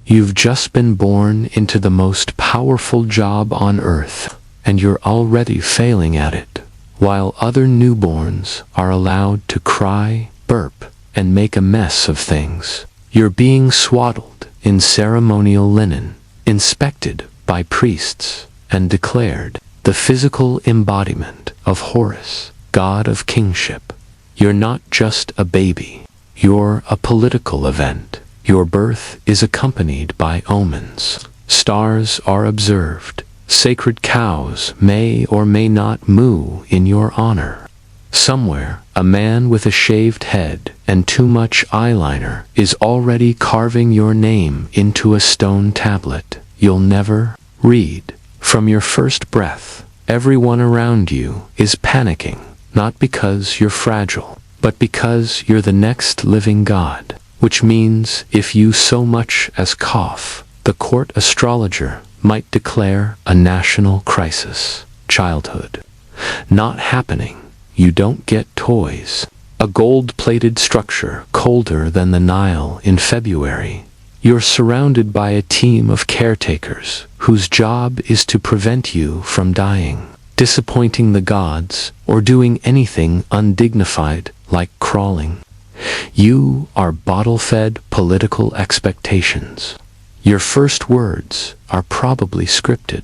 You've just been born into the most powerful job on earth, and you're already failing at it, while other newborns are allowed to cry, burp, and make a mess of things. You're being swaddled in ceremonial linen, inspected by priests, and declared the physical embodiment of Horus, god of kingship. You're not just a baby. You're a political event. Your birth is accompanied by omens. Stars are observed. Sacred cows may or may not moo in your honor. Somewhere, a man with a shaved head and too much eyeliner is already carving your name into a stone tablet you'll never read. From your first breath, everyone around you is panicking, not because you're fragile, but because you're the next living god, which means if you so much as cough, the court astrologer might declare a national crisis. Childhood. Not happening. You don't get toys. A gold-plated structure colder than the Nile in February. You're surrounded by a team of caretakers whose job is to prevent you from dying, disappointing the gods, or doing anything undignified like crawling. You are bottle-fed political expectations. Your first words are probably scripted.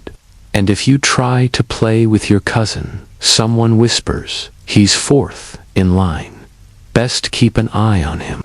And if you try to play with your cousin, someone whispers, "He's fourth in line. Best keep an eye on him."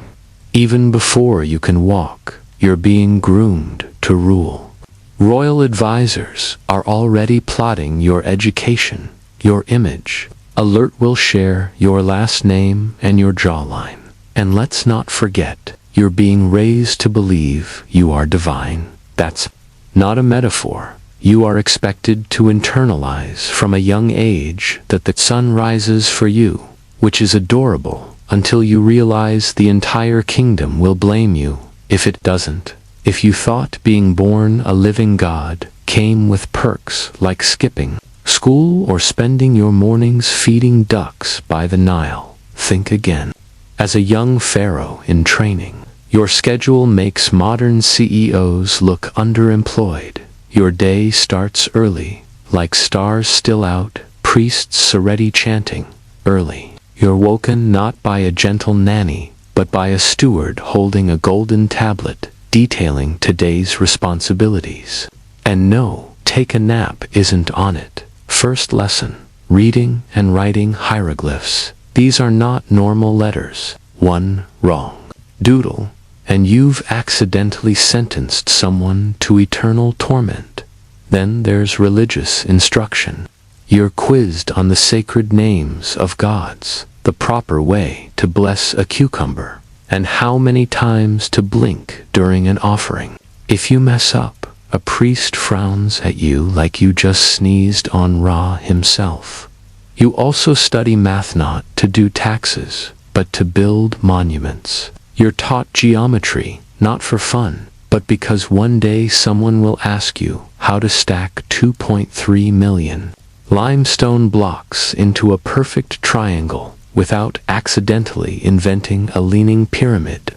Even before you can walk, you're being groomed to rule. Royal advisors are already plotting your education, your image. Alert will share your last name and your jawline. And let's not forget, you're being raised to believe you are divine. That's not a metaphor. You are expected to internalize from a young age that the sun rises for you, which is adorable, until you realize the entire kingdom will blame you if it doesn't. If you thought being born a living god came with perks like skipping school or spending your mornings feeding ducks by the Nile, think again. As a young pharaoh in training, your schedule makes modern CEOs look underemployed. Your day starts early, like stars still out, priests already chanting, early. You're woken not by a gentle nanny, but by a steward holding a golden tablet, detailing today's responsibilities. And no, take a nap isn't on it. First lesson, reading and writing hieroglyphs. These are not normal letters. One wrong doodle, and you've accidentally sentenced someone to eternal torment. Then there's religious instruction. You're quizzed on the sacred names of gods, the proper way to bless a cucumber, and how many times to blink during an offering. If you mess up, a priest frowns at you like you just sneezed on Ra himself. You also study math not to do taxes, but to build monuments. You're taught geometry, not for fun, but because one day someone will ask you how to stack 2.3 million limestone blocks into a perfect triangle without accidentally inventing a leaning pyramid.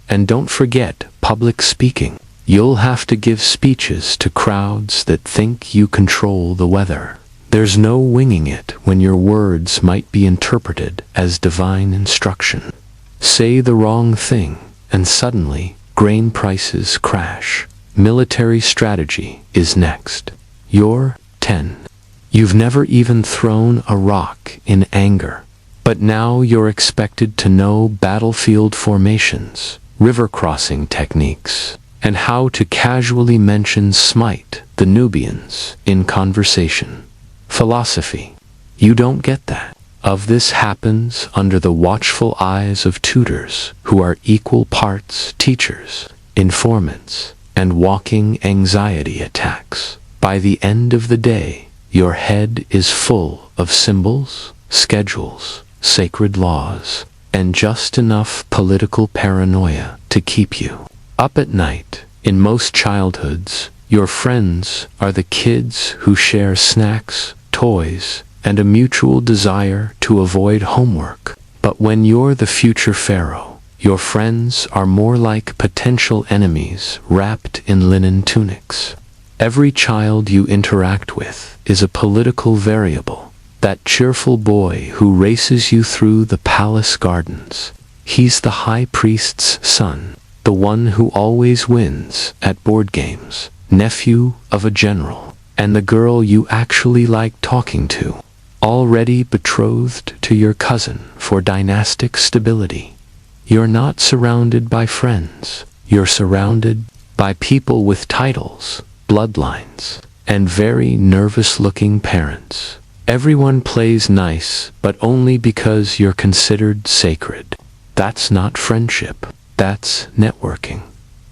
And don't forget public speaking. You'll have to give speeches to crowds that think you control the weather. There's no winging it when your words might be interpreted as divine instruction. Say the wrong thing, and suddenly, grain prices crash. Military strategy is next. You're 10. You've never even thrown a rock in anger. But now you're expected to know battlefield formations, river crossing techniques, and how to casually mention Smite, the Nubians, in conversation. Philosophy. You don't get that. Of this happens under the watchful eyes of tutors who are equal parts teachers, informants, and walking anxiety attacks. By the end of the day, your head is full of symbols, schedules, sacred laws, and just enough political paranoia to keep you up at night. In most childhoods, your friends are the kids who share snacks, toys, and a mutual desire to avoid homework. But when you're the future pharaoh, Your friends are more like potential enemies wrapped in linen tunics. Every child you interact with is a political variable. That cheerful boy who races you through the palace gardens. He's the high priest's son, the one who always wins at board games, nephew of a general, and the girl you actually like talking to, already betrothed to your cousin for dynastic stability. You're not surrounded by friends. You're surrounded by people with titles, bloodlines, and very nervous-looking parents. Everyone plays nice, but only because you're considered sacred. That's not friendship. That's networking.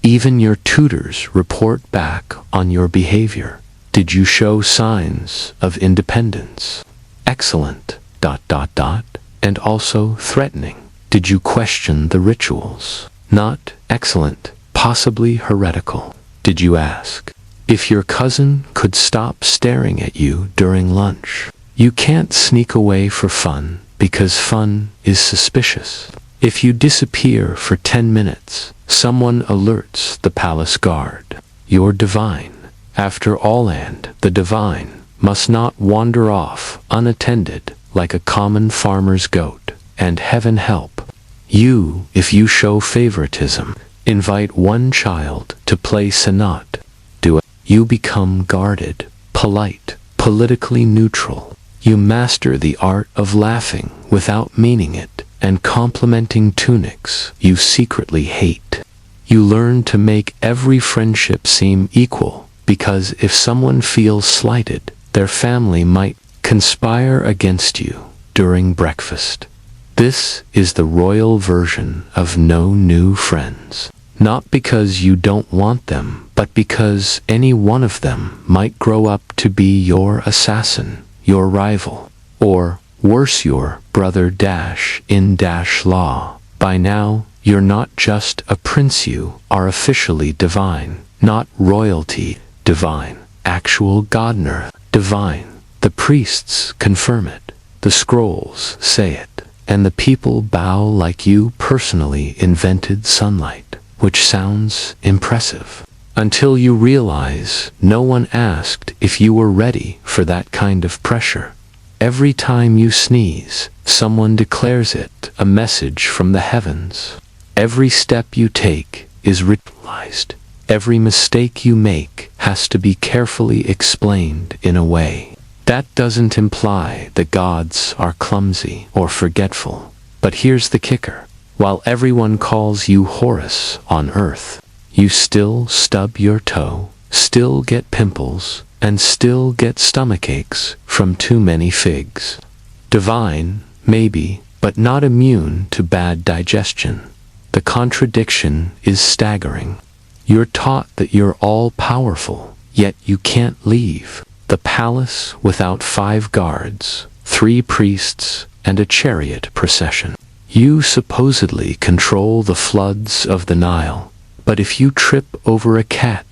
Even your tutors report back on your behavior. Did you show signs of independence? Excellent, ... and also threatening. Did you question the rituals? Not excellent, possibly heretical. Did you ask if your cousin could stop staring at you during lunch? You can't sneak away for fun, because fun is suspicious. If you disappear for 10 minutes, someone alerts the palace guard. You're divine. After all, and the divine must not wander off unattended like a common farmer's goat. And heaven help you if you show favoritism. Invite one child to play sonat. You become guarded, polite, politically neutral. You master the art of laughing without meaning it and complimenting tunics you secretly hate. You learn to make every friendship seem equal, because if someone feels slighted, their family might conspire against you during breakfast. This is the royal version of no new friends. Not because you don't want them, but because any one of them might grow up to be your assassin, your rival, or, worse, your brother in law. By now, you're not just a prince, you are officially divine. Not royalty, divine. Actual Godner, divine. The priests confirm it. The scrolls say it. And the people bow like you personally invented sunlight, which sounds impressive. Until you realize no one asked if you were ready for that kind of pressure. Every time you sneeze, someone declares it a message from the heavens. Every step you take is ritualized. Every mistake you make has to be carefully explained in a way. That doesn't imply the gods are clumsy or forgetful. But here's the kicker. While everyone calls you Horus on Earth, you still stub your toe, still get pimples, and still get stomachaches from too many figs. Divine, maybe, but not immune to bad digestion. The contradiction is staggering. You're taught that you're all-powerful, yet you can't leave the palace without 5 guards, 3 priests, and a chariot procession. You supposedly control the floods of the Nile, but if you trip over a cat,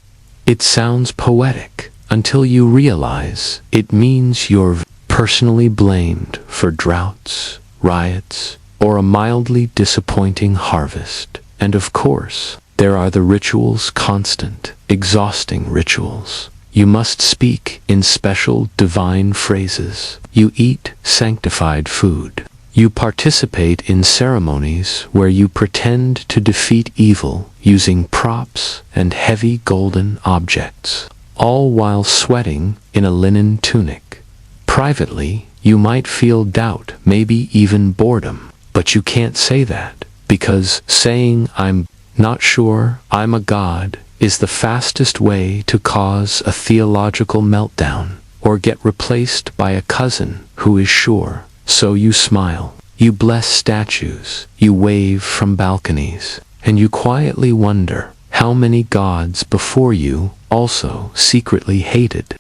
it sounds poetic until you realize it means you're personally blamed for droughts, riots, or a mildly disappointing harvest. And of course, there are the rituals, constant, exhausting rituals. You must speak in special divine phrases. You eat sanctified food. You participate in ceremonies where you pretend to defeat evil using props and heavy golden objects, all while sweating in a linen tunic. Privately, you might feel doubt, maybe even boredom, but you can't say that, because saying "I'm not sure I'm a god" is the fastest way to cause a theological meltdown, or get replaced by a cousin who is sure. So you smile, you bless statues, you wave from balconies, and you quietly wonder how many gods before you also secretly hated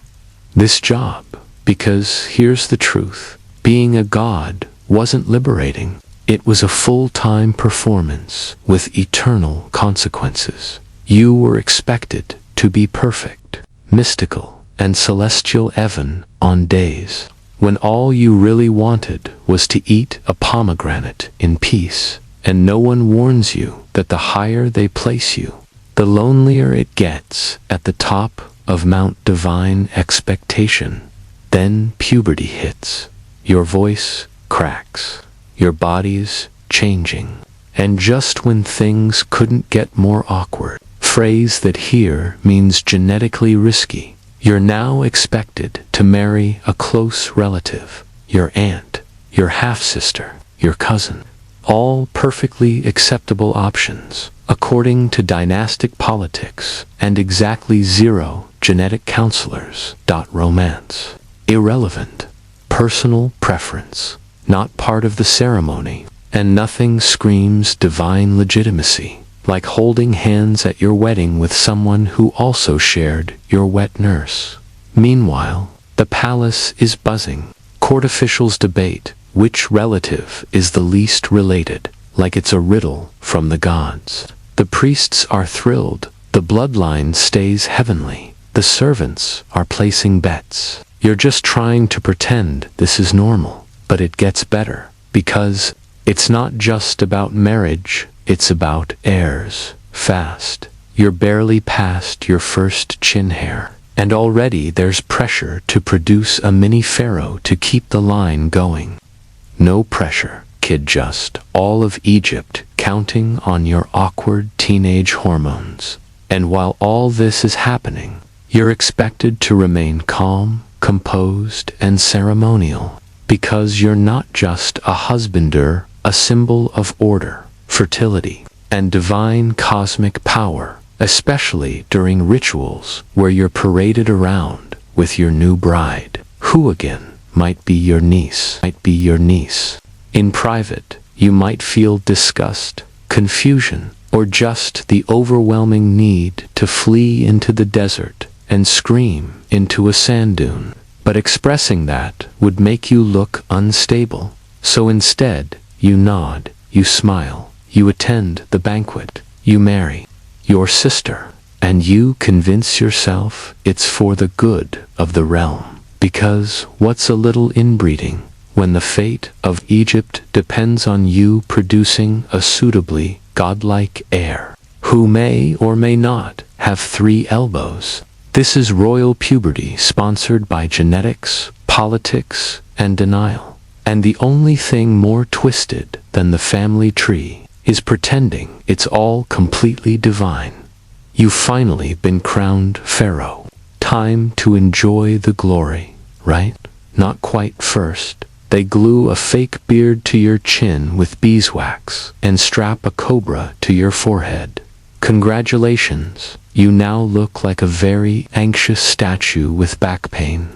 this job. Because here's the truth, being a god wasn't liberating. It was a full-time performance with eternal consequences. You were expected to be perfect, mystical, and celestial even on days when all you really wanted was to eat a pomegranate in peace, and no one warns you that the higher they place you, the lonelier it gets at the top of Mount Divine Expectation. Then puberty hits. Your voice cracks. Your body's changing. And just when things couldn't get more awkward, phrase that here means genetically risky, you're now expected to marry a close relative, your aunt, your half-sister, your cousin. All perfectly acceptable options, according to dynastic politics and exactly zero genetic counselors. Romance. Irrelevant. Personal preference. Not part of the ceremony. And nothing screams divine legitimacy like holding hands at your wedding with someone who also shared your wet nurse. Meanwhile, the palace is buzzing. Court officials debate which relative is the least related, like it's a riddle from the gods. The priests are thrilled. The bloodline stays heavenly. The servants are placing bets. You're just trying to pretend this is normal, but it gets better, because it's not just about marriage, it's about heirs. Fast. You're barely past your first chin hair, and already there's pressure to produce a mini pharaoh to keep the line going. No pressure, kid, just all of Egypt counting on your awkward teenage hormones. And while all this is happening, you're expected to remain calm, composed, and ceremonial, because you're not just a husbander, a symbol of order, fertility, and divine cosmic power, especially during rituals where you're paraded around with your new bride, who again might be your niece. In private, you might feel disgust, confusion, or just the overwhelming need to flee into the desert and scream into a sand dune. But expressing that would make you look unstable. So instead, you nod, you smile, you attend the banquet, you marry your sister, and you convince yourself it's for the good of the realm. Because what's a little inbreeding when the fate of Egypt depends on you producing a suitably godlike heir, who may or may not have 3 elbows? This is royal puberty sponsored by genetics, politics, and denial. And the only thing more twisted than the family tree is pretending it's all completely divine. You've finally been crowned pharaoh. Time to enjoy the glory, right? Not quite first. They glue a fake beard to your chin with beeswax and strap a cobra to your forehead. Congratulations, you now look like a very anxious statue with back pain.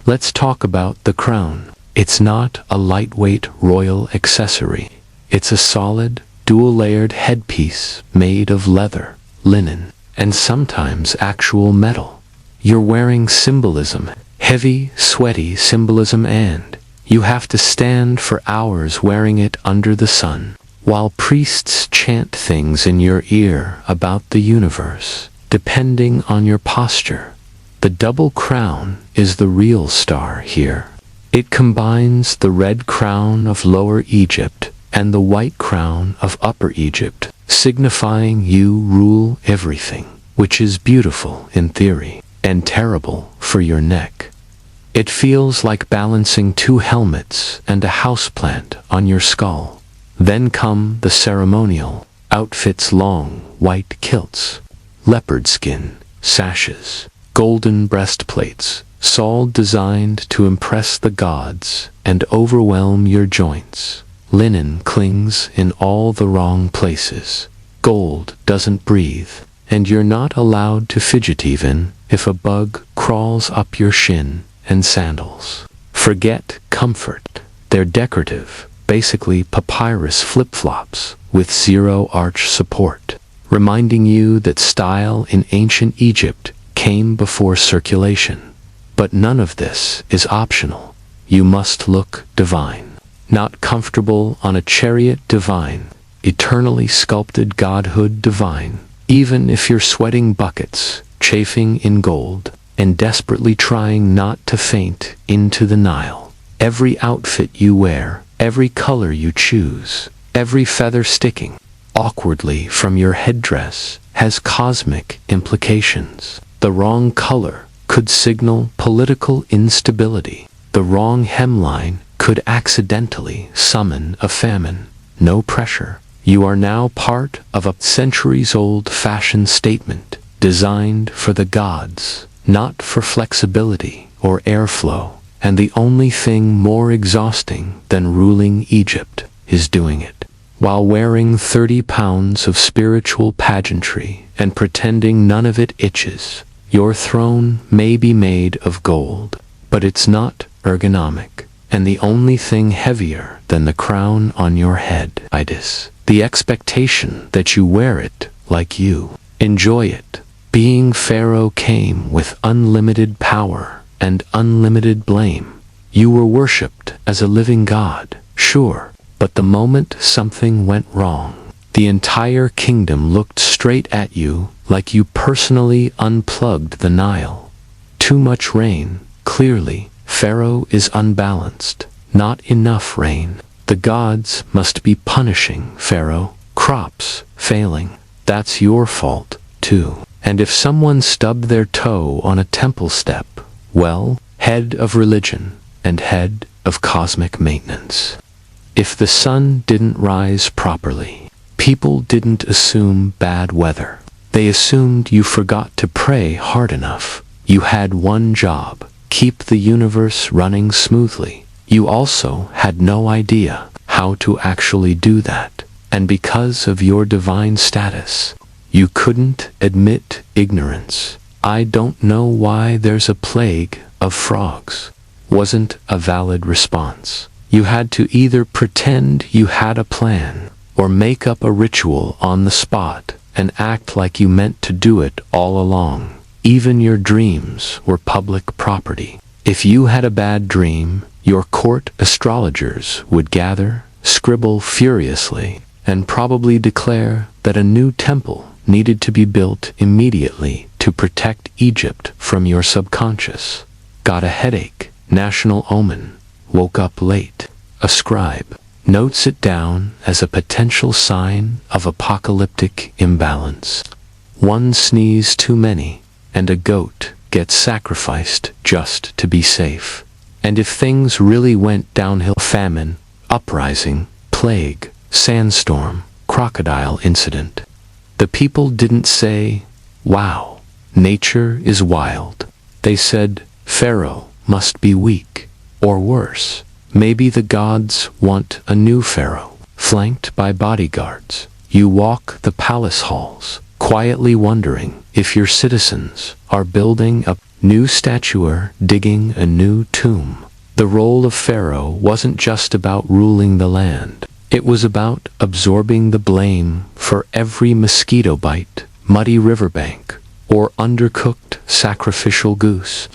Let's talk about the crown. It's not a lightweight royal accessory. It's a solid, dual-layered headpiece made of leather, linen, and sometimes actual metal. You're wearing symbolism, heavy, sweaty symbolism, and you have to stand for hours wearing it under the sun, while priests chant things in your ear about the universe, depending on your posture. The double crown is the real star here. It combines the red crown of Lower Egypt and the white crown of Upper Egypt, signifying you rule everything, which is beautiful in theory and terrible for your neck. It feels like balancing 2 helmets and a houseplant on your skull. Then come the ceremonial outfits: long white kilts, leopard skin, sashes, golden breastplates, all designed to impress the gods and overwhelm your joints. Linen clings in all the wrong places. Gold doesn't breathe, and you're not allowed to fidget even if a bug crawls up your shin. And sandals. Forget comfort. They're decorative, basically papyrus flip-flops with 0 arch support, reminding you that style in ancient Egypt came before circulation. But none of this is optional. You must look divine. Not comfortable on a chariot divine, eternally sculpted godhood divine, even if you're sweating buckets, chafing in gold, and desperately trying not to faint into the Nile. Every outfit you wear, every color you choose, Every feather sticking awkwardly from your headdress has cosmic implications. The wrong color could signal political instability. The wrong hemline could accidentally summon a famine. No pressure. You are now part of a centuries-old fashion statement designed for the gods, not for flexibility or airflow. And the only thing more exhausting than ruling Egypt is doing it while wearing 30 pounds of spiritual pageantry and pretending none of it itches. Your throne may be made of gold, but it's not ergonomic, and the only thing heavier than the crown on your head is the expectation that you wear it like you enjoy it. Being Pharaoh came with unlimited power and unlimited blame. You were worshipped as a living god, sure, but the moment something went wrong, the entire kingdom looked straight at you like you personally unplugged the Nile. Too much rain, clearly, Pharaoh is unbalanced. Not enough rain. The gods must be punishing Pharaoh. Crops failing. That's your fault, too. And if someone stubbed their toe on a temple step, well, head of religion and head of cosmic maintenance. If the sun didn't rise properly, people didn't assume bad weather. They assumed you forgot to pray hard enough. You had one job, keep the universe running smoothly. You also had no idea how to actually do that. And because of your divine status, you couldn't admit ignorance. I don't know why there's a plague of frogs. Wasn't a valid response. You had to either pretend you had a plan, or make up a ritual on the spot and act like you meant to do it all along. Even your dreams were public property. If you had a bad dream, your court astrologers would gather, scribble furiously, and probably declare that a new temple needed to be built immediately to protect Egypt from your subconscious. Got a headache, national omen. Woke up late. A scribe notes it down as a potential sign of apocalyptic imbalance. One sneeze too many, and a goat gets sacrificed just to be safe. And if things really went downhill, famine, uprising, plague, sandstorm, crocodile incident, the people didn't say, "Wow, nature is wild." They said, "Pharaoh must be weak." Or worse, maybe the gods want a new pharaoh, flanked by bodyguards. You walk the palace halls, quietly wondering if your citizens are building a new statue or digging a new tomb. The role of pharaoh wasn't just about ruling the land. It was about absorbing the blame for every mosquito bite, muddy riverbank, or undercooked sacrificial goose.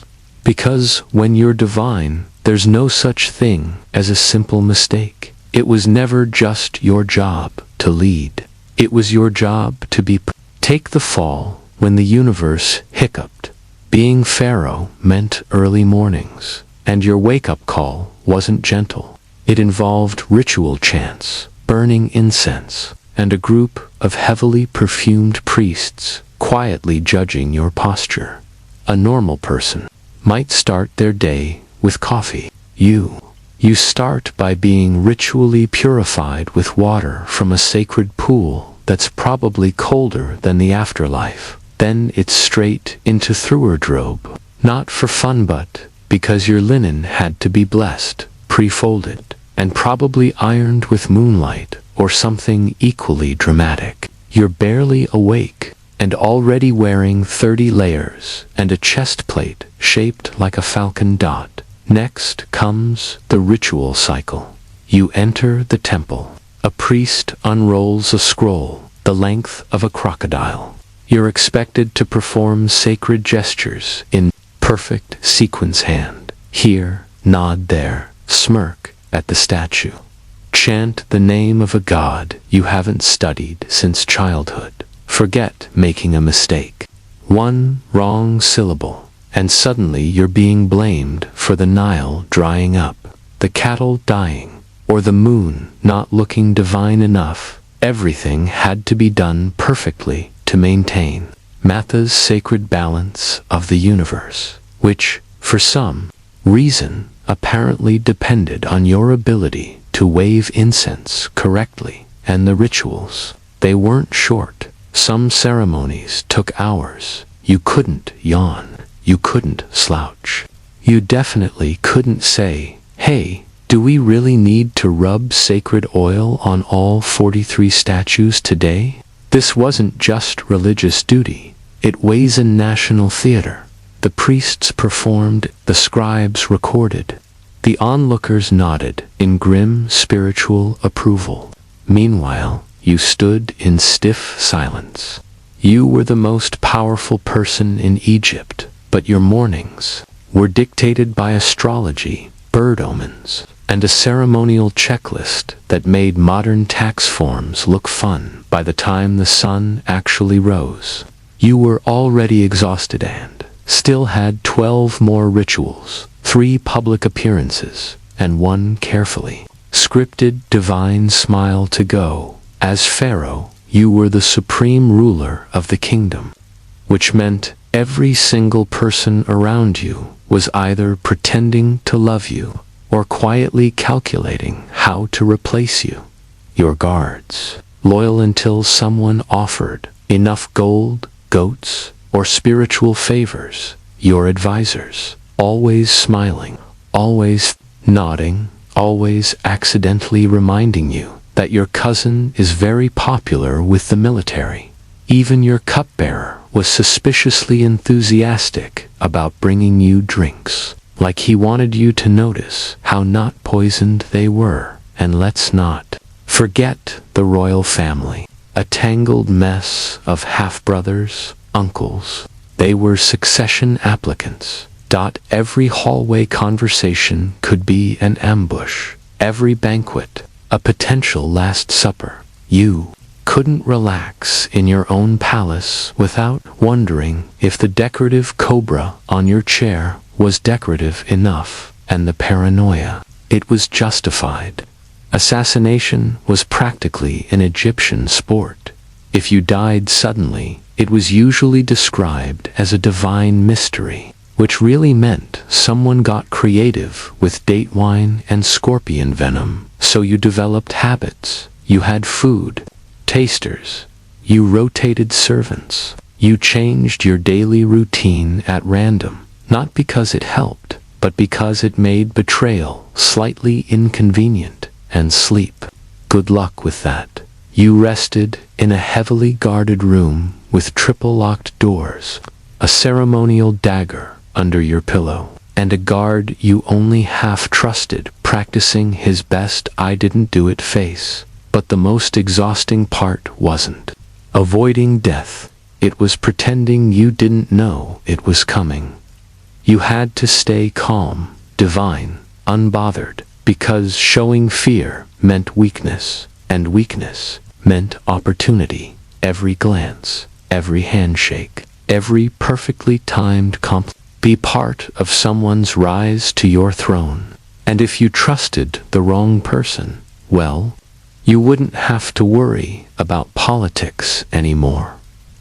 Because when you're divine, there's no such thing as a simple mistake. It was never just your job to lead. It was your job to take the fall when the universe hiccuped. Being Pharaoh meant early mornings, and your wake-up call wasn't gentle. It involved ritual chants, burning incense, and a group of heavily perfumed priests quietly judging your posture. A normal person might start their day with coffee. You start by being ritually purified with water from a sacred pool that's probably colder than the afterlife. Then it's straight into wardrobe. Not for fun but because your linen had to be blessed, pre-folded, and probably ironed with moonlight or something equally dramatic. You're barely awake and already wearing 30 layers and a chest plate shaped like a falcon dot. Next comes the ritual cycle. You enter the temple. A priest unrolls a scroll the length of a crocodile. You're expected to perform sacred gestures in perfect sequence hand. Here, nod there, smirk at the statue. Chant the name of a god you haven't studied since childhood. Forget making a mistake. One wrong syllable, and suddenly you're being blamed for the Nile drying up, the cattle dying, or the moon not looking divine enough. Everything had to be done perfectly to maintain Matha's sacred balance of the universe, which, for some reason, apparently depended on your ability to wave incense correctly. And the rituals, they weren't short. Some ceremonies took hours. You couldn't yawn. You couldn't slouch. You definitely couldn't say, "Hey, do we really need to rub sacred oil on all 43 statues today?" This wasn't just religious duty. It was a national theater. The priests performed, the scribes recorded. The onlookers nodded in grim spiritual approval. Meanwhile, you stood in stiff silence. You were the most powerful person in Egypt, but your mornings were dictated by astrology, bird omens, and a ceremonial checklist that made modern tax forms look fun by the time the sun actually rose. You were already exhausted and still had 12 more rituals, 3 public appearances, and 1 carefully scripted divine smile to go. As Pharaoh, you were the supreme ruler of the kingdom, which meant every single person around you was either pretending to love you or quietly calculating how to replace you. Your guards, loyal until someone offered enough gold, goats, or spiritual favors. Your advisors, always smiling, always nodding, always accidentally reminding you that your cousin is very popular with the military. Even your cupbearer was suspiciously enthusiastic about bringing you drinks, like he wanted you to notice how not poisoned they were. And let's not forget the royal family, a tangled mess of half-brothers, uncles. They were succession applicants. Every hallway conversation could be an ambush. Every banquet, a potential last supper. You couldn't relax in your own palace without wondering if the decorative cobra on your chair was decorative enough, and the paranoia. It was justified. Assassination was practically an Egyptian sport. If you died suddenly, it was usually described as a divine mystery, which really meant someone got creative with date wine and scorpion venom. So you developed habits. You had food tasters. You rotated servants. You changed your daily routine at random, not because it helped, but because it made betrayal slightly inconvenient. And sleep. Good luck with that. You rested in a heavily guarded room with triple-locked doors, a ceremonial dagger under your pillow, and a guard you only half trusted practicing his best "I didn't do it" face. But the most exhausting part wasn't avoiding death. It was pretending you didn't know it was coming. You had to stay calm, divine, unbothered, because showing fear meant weakness, and weakness meant opportunity. Every glance, every handshake, every perfectly timed compliment. Be part of someone's rise to your throne. And if you trusted the wrong person, well, you wouldn't have to worry about politics anymore.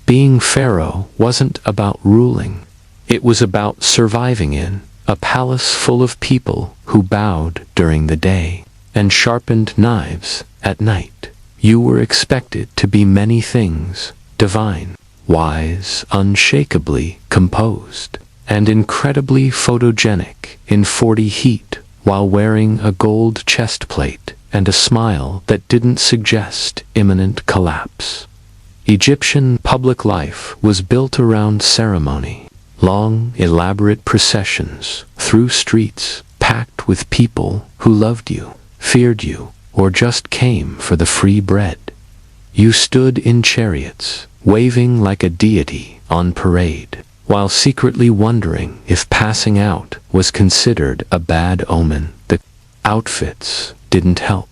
Being Pharaoh wasn't about ruling. It was about surviving in a palace full of people who bowed during the day and sharpened knives at night. You were expected to be many things: divine, wise, unshakably composed, and incredibly photogenic in 40 heat, while wearing a gold chest plate and a smile that didn't suggest imminent collapse. Egyptian public life was built around ceremony. Long, elaborate processions through streets packed with people who loved you, feared you, or just came for the free bread. You stood in chariots, waving like a deity on parade, while secretly wondering if passing out was considered a bad omen. The outfits didn't help.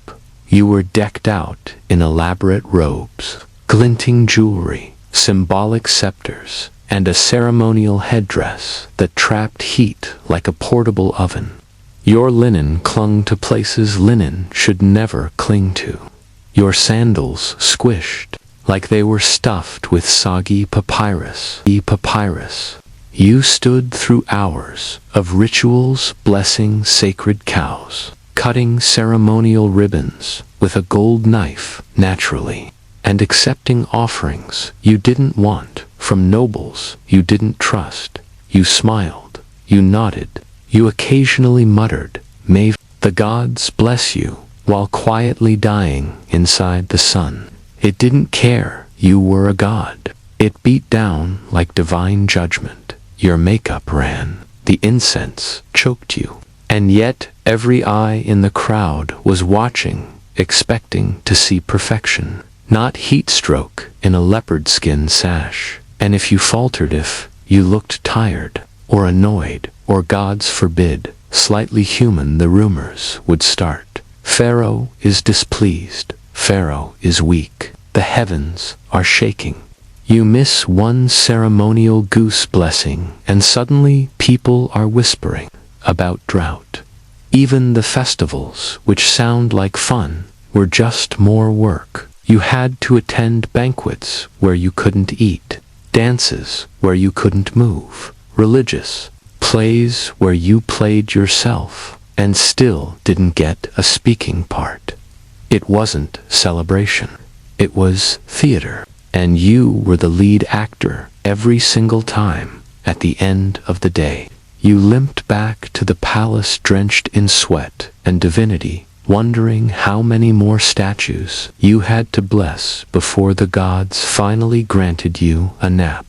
You were decked out in elaborate robes, glinting jewelry, symbolic scepters, and a ceremonial headdress that trapped heat like a portable oven. Your linen clung to places linen should never cling to. Your sandals squished like they were stuffed with soggy papyrus. You stood through hours of rituals blessing sacred cows, cutting ceremonial ribbons with a gold knife naturally, and accepting offerings you didn't want from nobles you didn't trust. You smiled, you nodded, you occasionally muttered, "May the gods bless you," while quietly dying inside the sun. It didn't care you were a god. It beat down like divine judgment. Your makeup ran, the incense choked you, and yet every eye in the crowd was watching, expecting to see perfection, not heat stroke in a leopard skin sash. And if you faltered, if you looked tired, or annoyed, or gods forbid, slightly human, the rumors would start. Pharaoh is displeased. Pharaoh is weak. The heavens are shaking. You miss one ceremonial goose blessing, and suddenly people are whispering about drought. Even the festivals, which sound like fun, were just more work. You had to attend banquets where you couldn't eat, dances where you couldn't move, religious plays where you played yourself and still didn't get a speaking part. It wasn't celebration. It was theater, and you were the lead actor every single time. At the end of the day, you limped back to the palace drenched in sweat and divinity, wondering how many more statues you had to bless before the gods finally granted you a nap.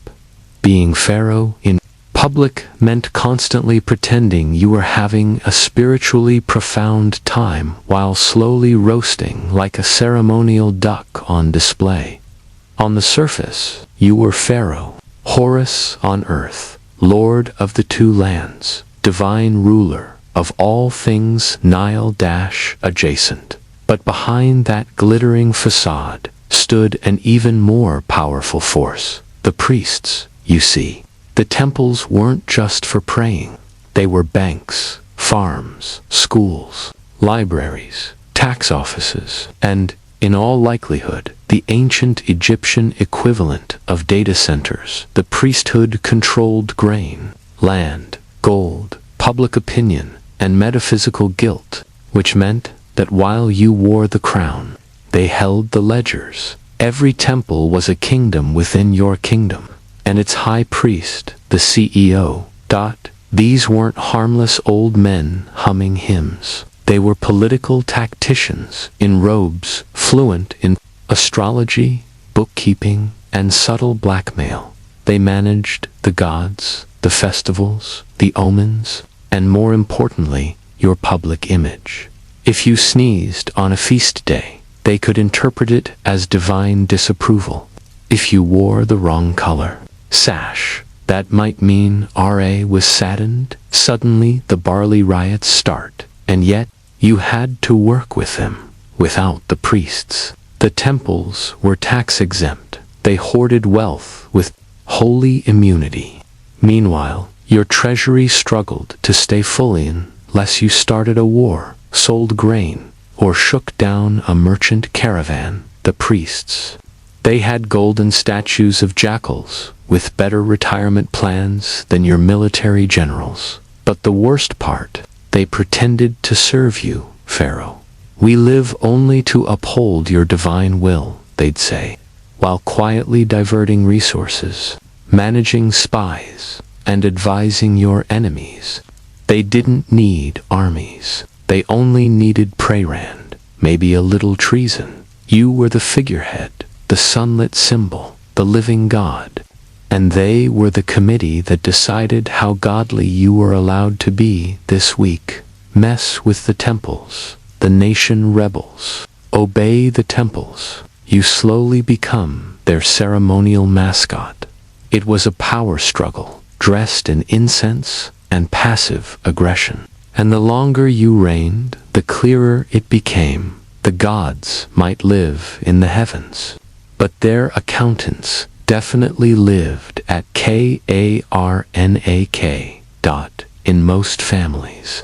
Being Pharaoh in public meant constantly pretending you were having a spiritually profound time while slowly roasting like a ceremonial duck on display. On the surface, you were Pharaoh, Horus on earth, Lord of the two lands, divine ruler of all things Nile-adjacent. But behind that glittering facade stood an even more powerful force, the priests, you see. The temples weren't just for praying. They were banks, farms, schools, libraries, tax offices, and, in all likelihood, the ancient Egyptian equivalent of data centers. The priesthood controlled grain, land, gold, public opinion, and metaphysical guilt, which meant that while you wore the crown, they held the ledgers. Every temple was a kingdom within your kingdom, and its high priest, the CEO. These weren't harmless old men humming hymns. They were political tacticians in robes, fluent in astrology, bookkeeping, and subtle blackmail. They managed the gods, the festivals, the omens, and more importantly, your public image. If you sneezed on a feast day, they could interpret it as divine disapproval. If you wore the wrong color sash, that might mean RA was saddened. Suddenly the barley riots start, and yet you had to work with them, without the priests. The temples were tax exempt. They hoarded wealth with holy immunity. Meanwhile, your treasury struggled to stay full unless you started a war, sold grain, or shook down a merchant caravan. The priests, they had golden statues of jackals with better retirement plans than your military generals. But the worst part, they pretended to serve you, Pharaoh. "We live only to uphold your divine will," they'd say, while quietly diverting resources, managing spies, and advising your enemies. They didn't need armies. They only needed prayrand, maybe a little treason. You were the figurehead, the sunlit symbol, the living god. And they were the committee that decided how godly you were allowed to be this week. Mess with the temples, the nation rebels. Obey the temples. You slowly become their ceremonial mascot. It was a power struggle, dressed in incense and passive aggression. And the longer you reigned, the clearer it became. The gods might live in the heavens, but their accountants definitely lived at Karnak. In most families,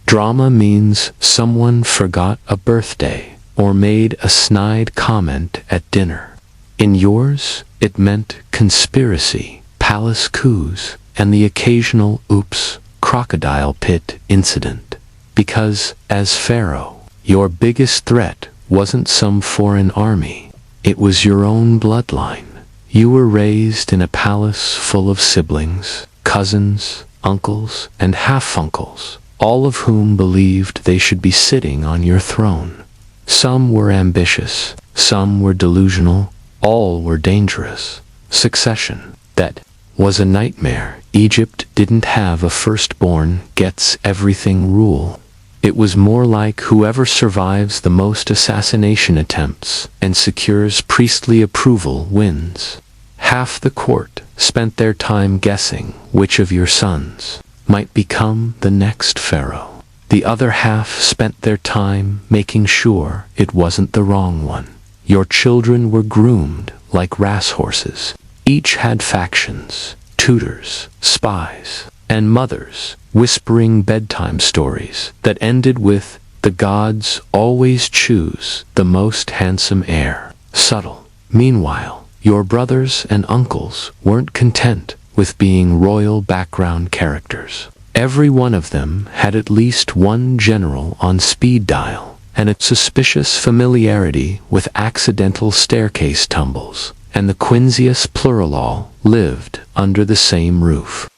Drama means someone forgot a birthday or made a snide comment at dinner. In yours, it meant conspiracy, palace coups, and the occasional oops, crocodile pit incident. Because, as Pharaoh, your biggest threat wasn't some foreign army. It was your own bloodline. You were raised in a palace full of siblings, cousins, uncles, and half-uncles, all of whom believed they should be sitting on your throne. Some were ambitious, some were delusional, all were dangerous. Succession, that was a nightmare. Egypt didn't have a firstborn gets everything rule. It was more like whoever survives the most assassination attempts and secures priestly approval wins. Half the court spent their time guessing which of your sons might become the next pharaoh. The other half spent their time making sure it wasn't the wrong one. Your children were groomed like racehorses. Each had factions, tutors, spies, and mothers whispering bedtime stories that ended with, "The gods always choose the most handsome heir." Subtle. Meanwhile, your brothers and uncles weren't content with being royal background characters. Every one of them had at least one general on speed dial, and a suspicious familiarity with accidental staircase tumbles, and the quinzious plural all lived under the same roof.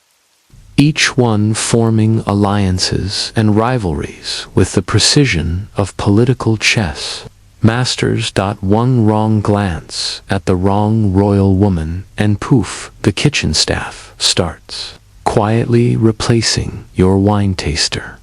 Each one forming alliances and rivalries with the precision of political chess. Masters. One wrong glance at the wrong royal woman, and poof, the kitchen staff starts quietly replacing your wine taster.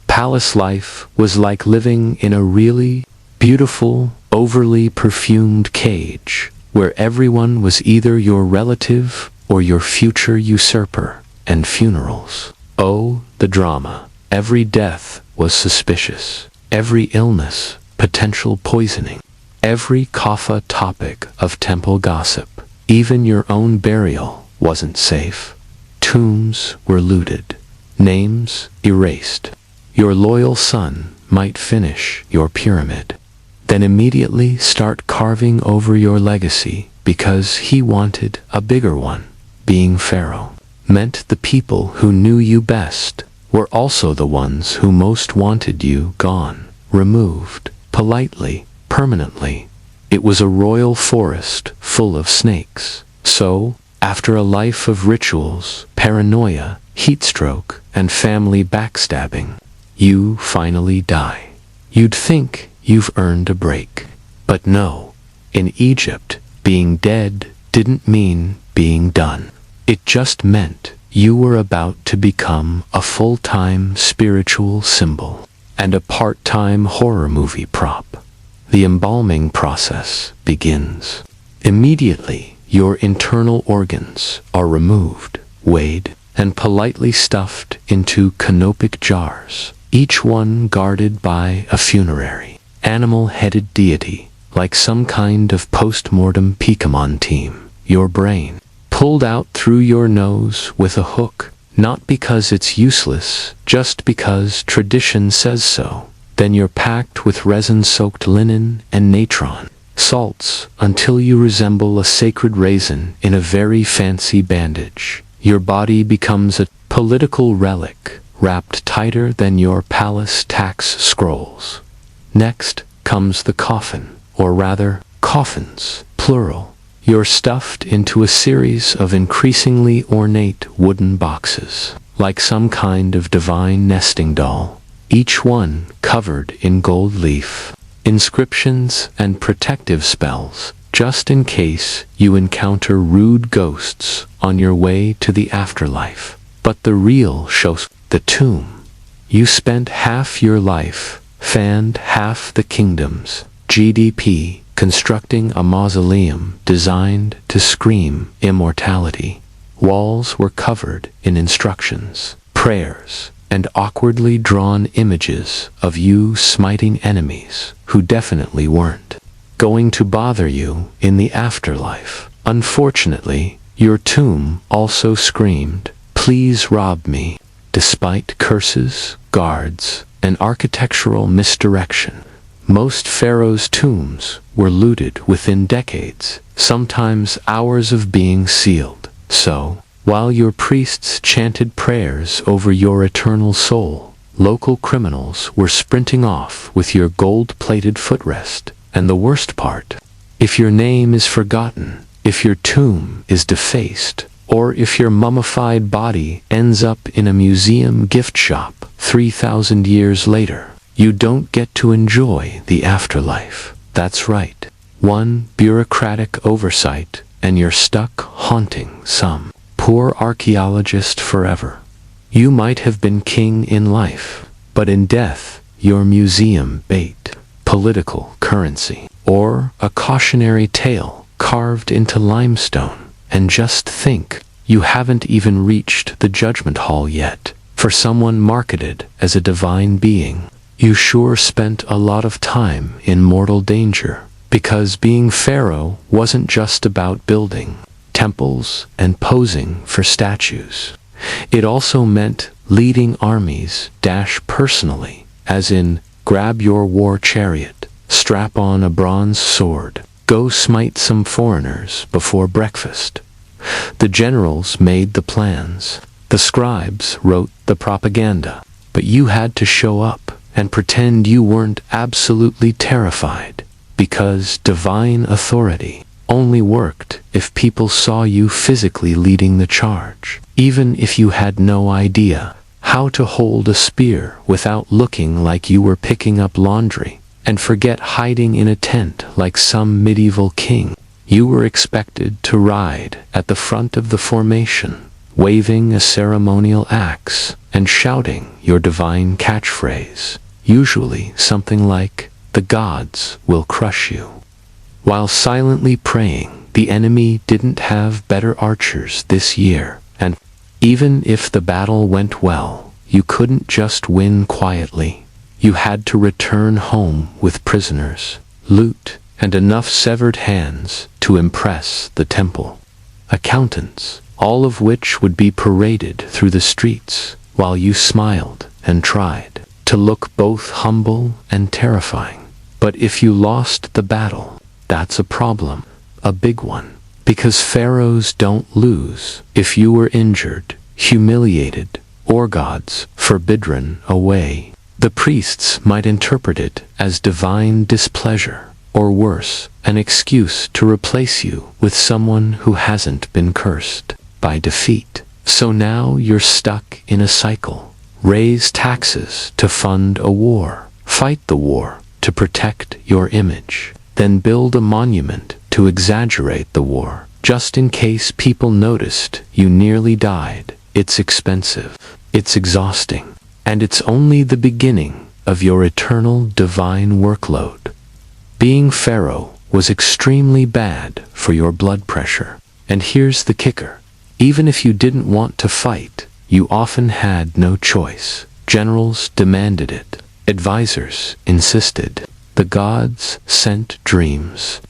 Palace life was like living in a really beautiful, overly perfumed cage, where everyone was either your relative or your future usurper. And funerals. Oh, the drama. Every death was suspicious. Every illness, potential poisoning. Every kaffa topic of temple gossip. Even your own burial wasn't safe. Tombs were looted. Names erased. Your loyal son might finish your pyramid, then immediately start carving over your legacy because he wanted a bigger one. Being Pharaoh meant the people who knew you best were also the ones who most wanted you gone, removed, politely, permanently. It was a royal forest full of snakes. So, after a life of rituals, paranoia, heatstroke, and family backstabbing, you finally die. You'd think you've earned a break. But no, in Egypt, being dead didn't mean being done. It just meant you were about to become a full-time spiritual symbol and a part-time horror movie prop. The embalming process begins. Immediately, your internal organs are removed, weighed, and politely stuffed into canopic jars, each one guarded by a funerary, animal-headed deity, like some kind of post-mortem Pokemon team. Your brain pulled out through your nose with a hook, not because it's useless, just because tradition says so. Then you're packed with resin-soaked linen and natron salts until you resemble a sacred raisin in a very fancy bandage. Your body becomes a political relic, wrapped tighter than your palace tax scrolls. Next comes the coffin, or rather, coffins, plural. You're stuffed into a series of increasingly ornate wooden boxes, like some kind of divine nesting doll, each one covered in gold leaf, inscriptions and protective spells, just in case you encounter rude ghosts on your way to the afterlife. But the real show's the tomb. You spent half your life, fanned half the kingdom's GDP, constructing a mausoleum designed to scream immortality. Walls were covered in instructions, prayers, and awkwardly drawn images of you smiting enemies who definitely weren't going to bother you in the afterlife. Unfortunately, your tomb also screamed, "Please rob me," despite curses, guards, an architectural misdirection. Most pharaohs' tombs were looted within decades, sometimes hours of being sealed. So, while your priests chanted prayers over your eternal soul, local criminals were sprinting off with your gold-plated footrest. And the worst part, if your name is forgotten, if your tomb is defaced, or if your mummified body ends up in a museum gift shop 3,000 years later, you don't get to enjoy the afterlife. That's right. One bureaucratic oversight, and you're stuck haunting some poor archaeologist forever. You might have been king in life, but in death, you're museum bait, political currency, or a cautionary tale carved into limestone. And just think, you haven't even reached the judgment hall yet. For someone marketed as a divine being, you sure spent a lot of time in mortal danger, because being pharaoh wasn't just about building temples and posing for statues. It also meant leading armies personally, as in, grab your war chariot, strap on a bronze sword, go smite some foreigners before breakfast. The generals made the plans, the scribes wrote the propaganda, but you had to show up and pretend you weren't absolutely terrified, because divine authority only worked if people saw you physically leading the charge, even if you had no idea how to hold a spear without looking like you were picking up laundry. And forget hiding in a tent like some medieval king. You were expected to ride at the front of the formation, waving a ceremonial axe and shouting your divine catchphrase, usually something like, "The gods will crush you," while silently praying the enemy didn't have better archers this year. And even if the battle went well, you couldn't just win quietly. You had to return home with prisoners, loot, and enough severed hands to impress the temple. Accountants, all of which would be paraded through the streets, while you smiled and tried to look both humble and terrifying. But if you lost the battle, that's a problem, a big one, because pharaohs don't lose if you were injured, humiliated, or God's forbidden away. The priests might interpret it as divine displeasure, or worse, an excuse to replace you with someone who hasn't been cursed by defeat. So now you're stuck in a cycle. Raise taxes to fund a war, fight the war to protect your image, then build a monument to exaggerate the war, just in case people noticed you nearly died. It's expensive, it's exhausting. And it's only the beginning of your eternal divine workload. Being pharaoh was extremely bad for your blood pressure. And here's the kicker. Even if you didn't want to fight, you often had no choice. Generals demanded it. Advisors insisted. The gods sent dreams.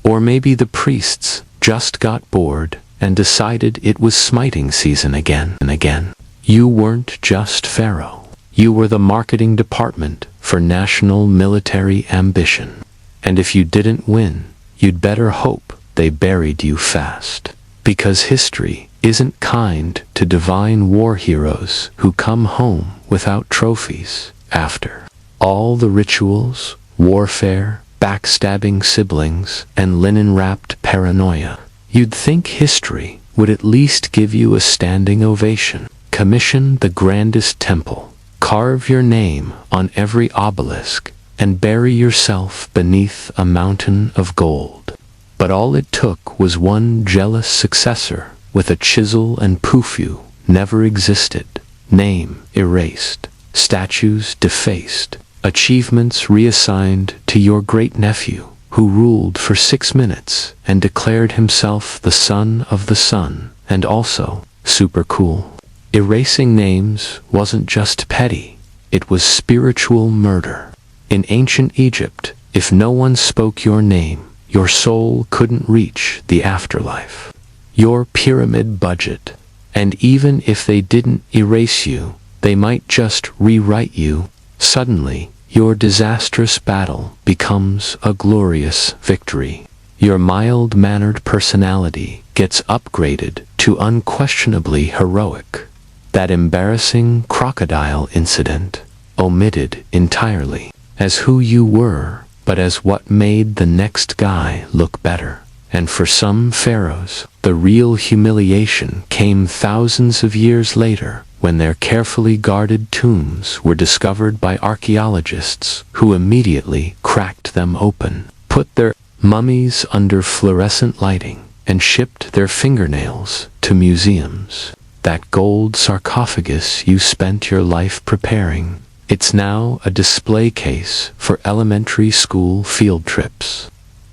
Or maybe the priests just got bored and decided it was smiting season again and again. You weren't just pharaoh. You were the marketing department for national military ambition. And if you didn't win, you'd better hope they buried you fast. Because history isn't kind to divine war heroes who come home without trophies. After all the rituals, warfare, backstabbing siblings, and linen-wrapped paranoia, you'd think history would at least give you a standing ovation. Commission the grandest temple, carve your name on every obelisk, and bury yourself beneath a mountain of gold. But all it took was one jealous successor with a chisel and poof, you never existed. Name erased, statues defaced, achievements reassigned to your great-nephew, who ruled for 6 minutes and declared himself the son of the sun, and also super cool. Erasing names wasn't just petty, it was spiritual murder. In ancient Egypt, if no one spoke your name, your soul couldn't reach the afterlife. Your pyramid budget. And even if they didn't erase you, they might just rewrite you Suddenly, your disastrous battle becomes a glorious victory. Your mild-mannered personality gets upgraded to unquestionably heroic. That embarrassing crocodile incident, omitted entirely as who you were, but as what made the next guy look better. And for some pharaohs, the real humiliation came thousands of years later, when their carefully guarded tombs were discovered by archaeologists who immediately cracked them open, put their mummies under fluorescent lighting, and shipped their fingernails to museums. That gold sarcophagus you spent your life preparing, it's now a display case for elementary school field trips.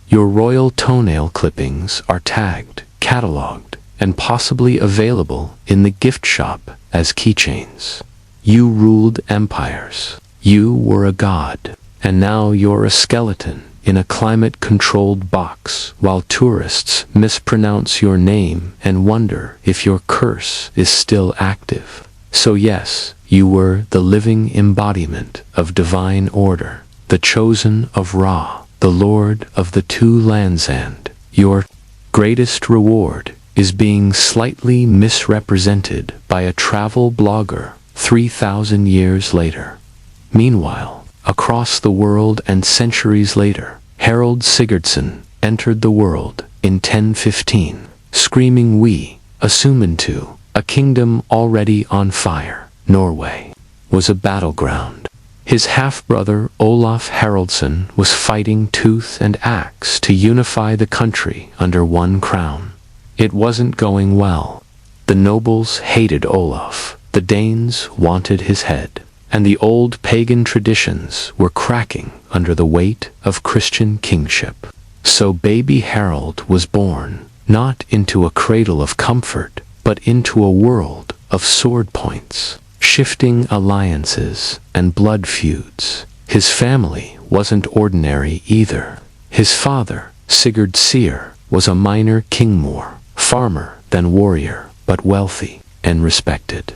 Your royal toenail clippings are tagged, cataloged, and possibly available in the gift shop as keychains. You ruled empires. You were a god. And now you're a skeleton in a climate-controlled box while tourists mispronounce your name and wonder if your curse is still active. So yes, you were the living embodiment of divine order, the chosen of Ra, the Lord of the two lands, and your greatest reward is being slightly misrepresented by a travel blogger 3,000 years later. Meanwhile, across the world and centuries later, Harold Sigurdsson entered the world in 1015, screaming "We, Asumentu," a kingdom already on fire. Norway was a battleground. His half-brother Olaf Haraldsson was fighting tooth and axe to unify the country under one crown. It wasn't going well. The nobles hated Olaf, the Danes wanted his head, and the old pagan traditions were cracking under the weight of Christian kingship. So baby Harold was born, not into a cradle of comfort, but into a world of sword points, shifting alliances, and blood feuds. His family wasn't ordinary either. His father, Sigurd Syr, was a minor kingmore, farmer than warrior, but wealthy and respected.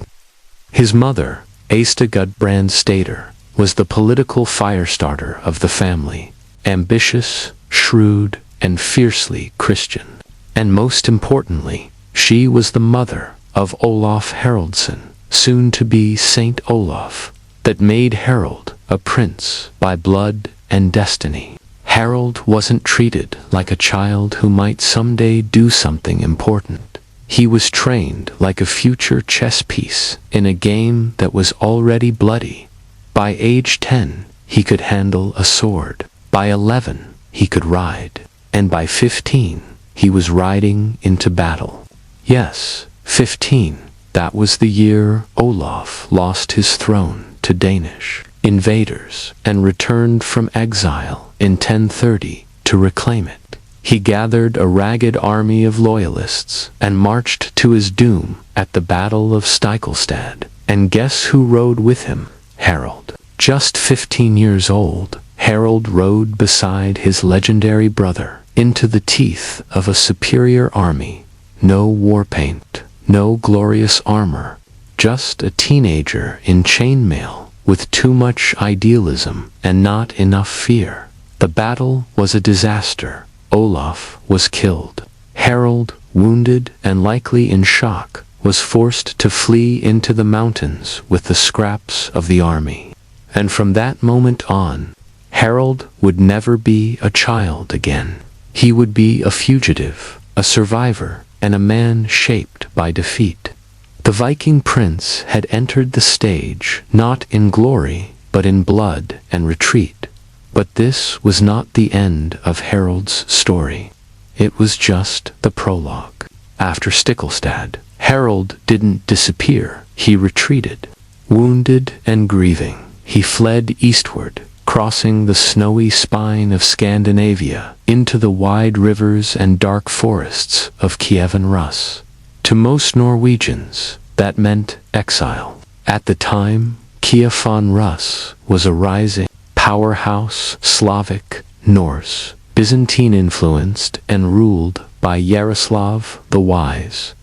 His mother, Asta Gudbrandstader, was the political firestarter of the family, ambitious, shrewd, and fiercely Christian. And most importantly, she was the mother of Olaf Haraldsson, soon to be Saint Olaf, that made Harold a prince by blood and destiny. Harold wasn't treated like a child who might someday do something important. He was trained like a future chess piece in a game that was already bloody. By age 10, he could handle a sword. By 11, he could ride. And by 15, he was riding into battle. Yes, 15. That was the year Olaf lost his throne to Danish invaders and returned from exile in 1030 to reclaim it. He gathered a ragged army of loyalists and marched to his doom at the Battle of Stiklestad. And guess who rode with him? Harold. Just 15 years old, Harold rode beside his legendary brother into the teeth of a superior army. No war paint, no glorious armor, just a teenager in chainmail with too much idealism and not enough fear. The battle was a disaster. Olaf was killed. Harold, wounded and likely in shock, was forced to flee into the mountains with the scraps of the army. And from that moment on, Harold would never be a child again. He would be a fugitive, a survivor, and a man shaped by defeat. The Viking prince had entered the stage not in glory, but in blood and retreat. But this was not the end of Harold's story. It was just the prologue. After Stiklestad, Harold didn't disappear, he retreated. Wounded and grieving, he fled eastward, crossing the snowy spine of Scandinavia into the wide rivers and dark forests of Kievan Rus. To most Norwegians, that meant exile. At the time, Kievan Rus was a rising powerhouse, Slavic, Norse, Byzantine-influenced and ruled by Yaroslav the Wise.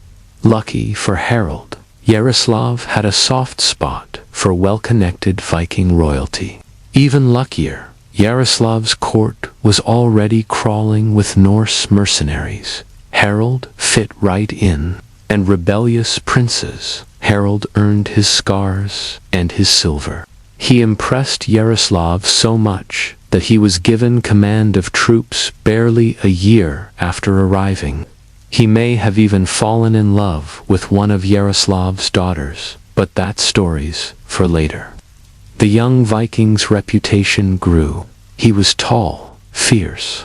Lucky for Harold, Yaroslav had a soft spot for well-connected Viking royalty. Even luckier, Yaroslav's court was already crawling with Norse mercenaries. Harald fit right in, and rebellious princes. Harald earned his scars and his silver. He impressed Yaroslav so much that he was given command of troops barely a year after arriving. He may have even fallen in love with one of Yaroslav's daughters, but that's stories for later. The young Viking's reputation grew. He was tall, fierce,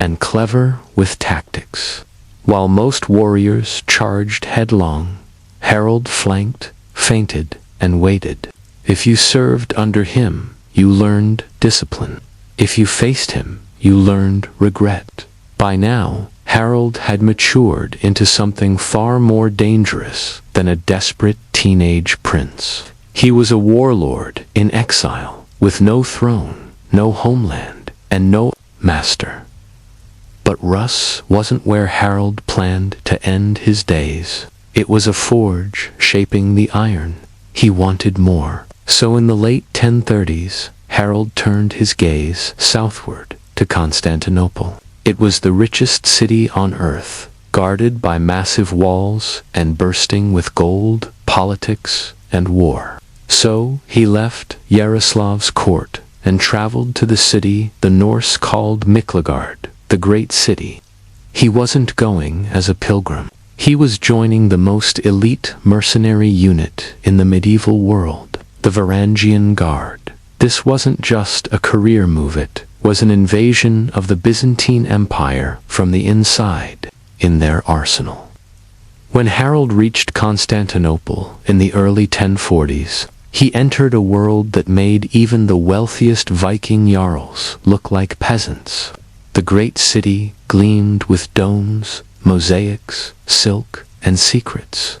and clever with tactics. While most warriors charged headlong, Harald flanked, feinted, and waited. If you served under him, you learned discipline. If you faced him, you learned regret. By now, Harald had matured into something far more dangerous than a desperate teenage prince. He was a warlord in exile, with no throne, no homeland, and no master. But Russ wasn't where Harald planned to end his days. It was a forge shaping the iron. He wanted more. So in the late 1030s, Harald turned his gaze southward to Constantinople. It was the richest city on earth, guarded by massive walls and bursting with gold, politics, and war. So he left Yaroslav's court and traveled to the city the Norse called Miklagard, the great city. He wasn't going as a pilgrim. He was joining the most elite mercenary unit in the medieval world, the Varangian Guard. This wasn't just a career move, it was an invasion of the Byzantine Empire from the inside, in their arsenal. When Harald reached Constantinople in the early 1040s, he entered a world that made even the wealthiest Viking jarls look like peasants. The great city gleamed with domes, mosaics, silk, and secrets.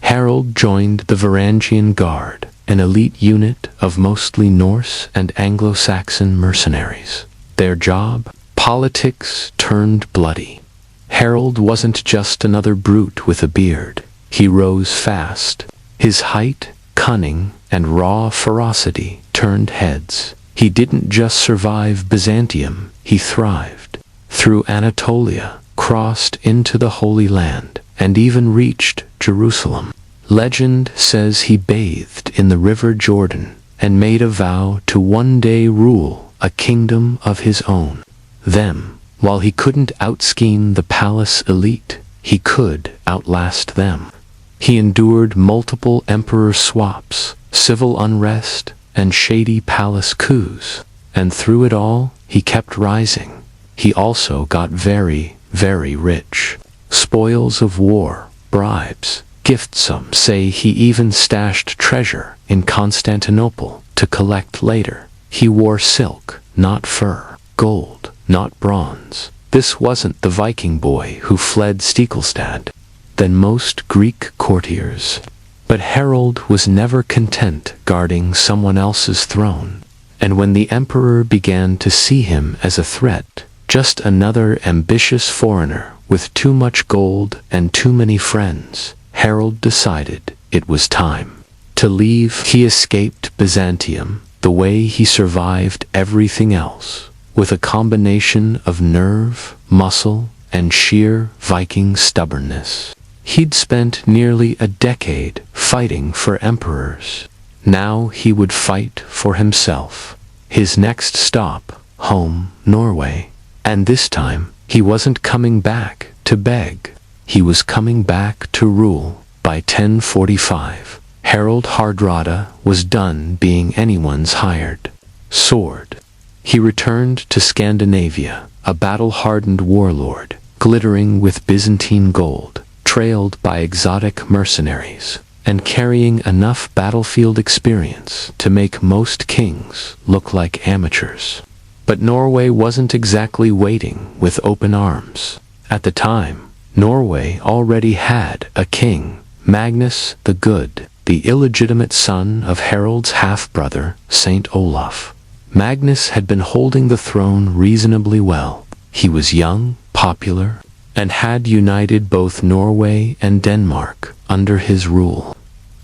Harald joined the Varangian Guard, an elite unit of mostly Norse and Anglo-Saxon mercenaries. Their job? Politics turned bloody. Harald wasn't just another brute with a beard. He rose fast. His height, cunning, and raw ferocity turned heads. He didn't just survive Byzantium, he thrived. Through Anatolia, crossed into the Holy Land, and even reached Jerusalem. Legend says he bathed in the river Jordan and made a vow to one day rule a kingdom of his own. Them, while he couldn't outscheme the palace elite, he could outlast them. He endured multiple emperor swaps, civil unrest, and shady palace coups, and through it all, he kept rising. He also got very, very rich. Spoils of war, bribes, gifts. Some say he even stashed treasure in Constantinople to collect later. He wore silk, not fur, gold, not bronze. This wasn't the Viking boy who fled Stiklestad than most Greek courtiers. But Harald was never content guarding someone else's throne, and when the emperor began to see him as a threat, just another ambitious foreigner with too much gold and too many friends, Harald decided it was time to leave. He escaped Byzantium the way he survived everything else, with a combination of nerve, muscle, and sheer Viking stubbornness. He'd spent nearly a decade fighting for emperors. Now he would fight for himself. His next stop, home, Norway. And this time, he wasn't coming back to beg. He was coming back to rule. By 1045, Harald Hardrada was done being anyone's hired sword. He returned to Scandinavia, a battle-hardened warlord, glittering with Byzantine gold, trailed by exotic mercenaries, and carrying enough battlefield experience to make most kings look like amateurs. But Norway wasn't exactly waiting with open arms. At the time, Norway already had a king, Magnus the Good, the illegitimate son of Harald's half-brother, Saint Olaf. Magnus had been holding the throne reasonably well. He was young, popular, and had united both Norway and Denmark under his rule.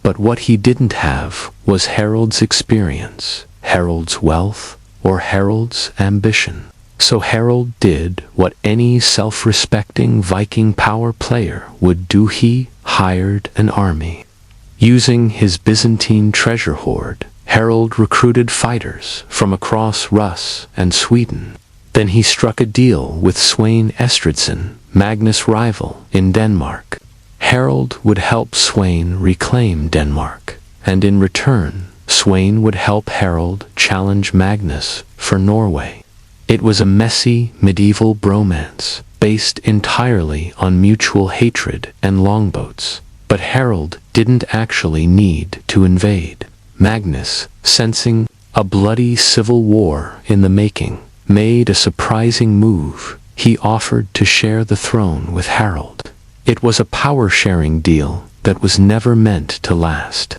But what he didn't have was Harold's experience, Harold's wealth, or Harold's ambition. So Harold did what any self-respecting Viking power player would do. He hired an army. Using his Byzantine treasure hoard, Harold recruited fighters from across Rus and Sweden. Then he struck a deal with Sweyn Estridsson, Magnus' rival, in Denmark. Harold would help Sweyn reclaim Denmark, and in return, Sweyn would help Harold challenge Magnus for Norway. It was a messy medieval bromance, based entirely on mutual hatred and longboats. But Harold didn't actually need to invade. Magnus, sensing a bloody civil war in the making, made a surprising move. He offered to share the throne with Harold. It was a power-sharing deal that was never meant to last.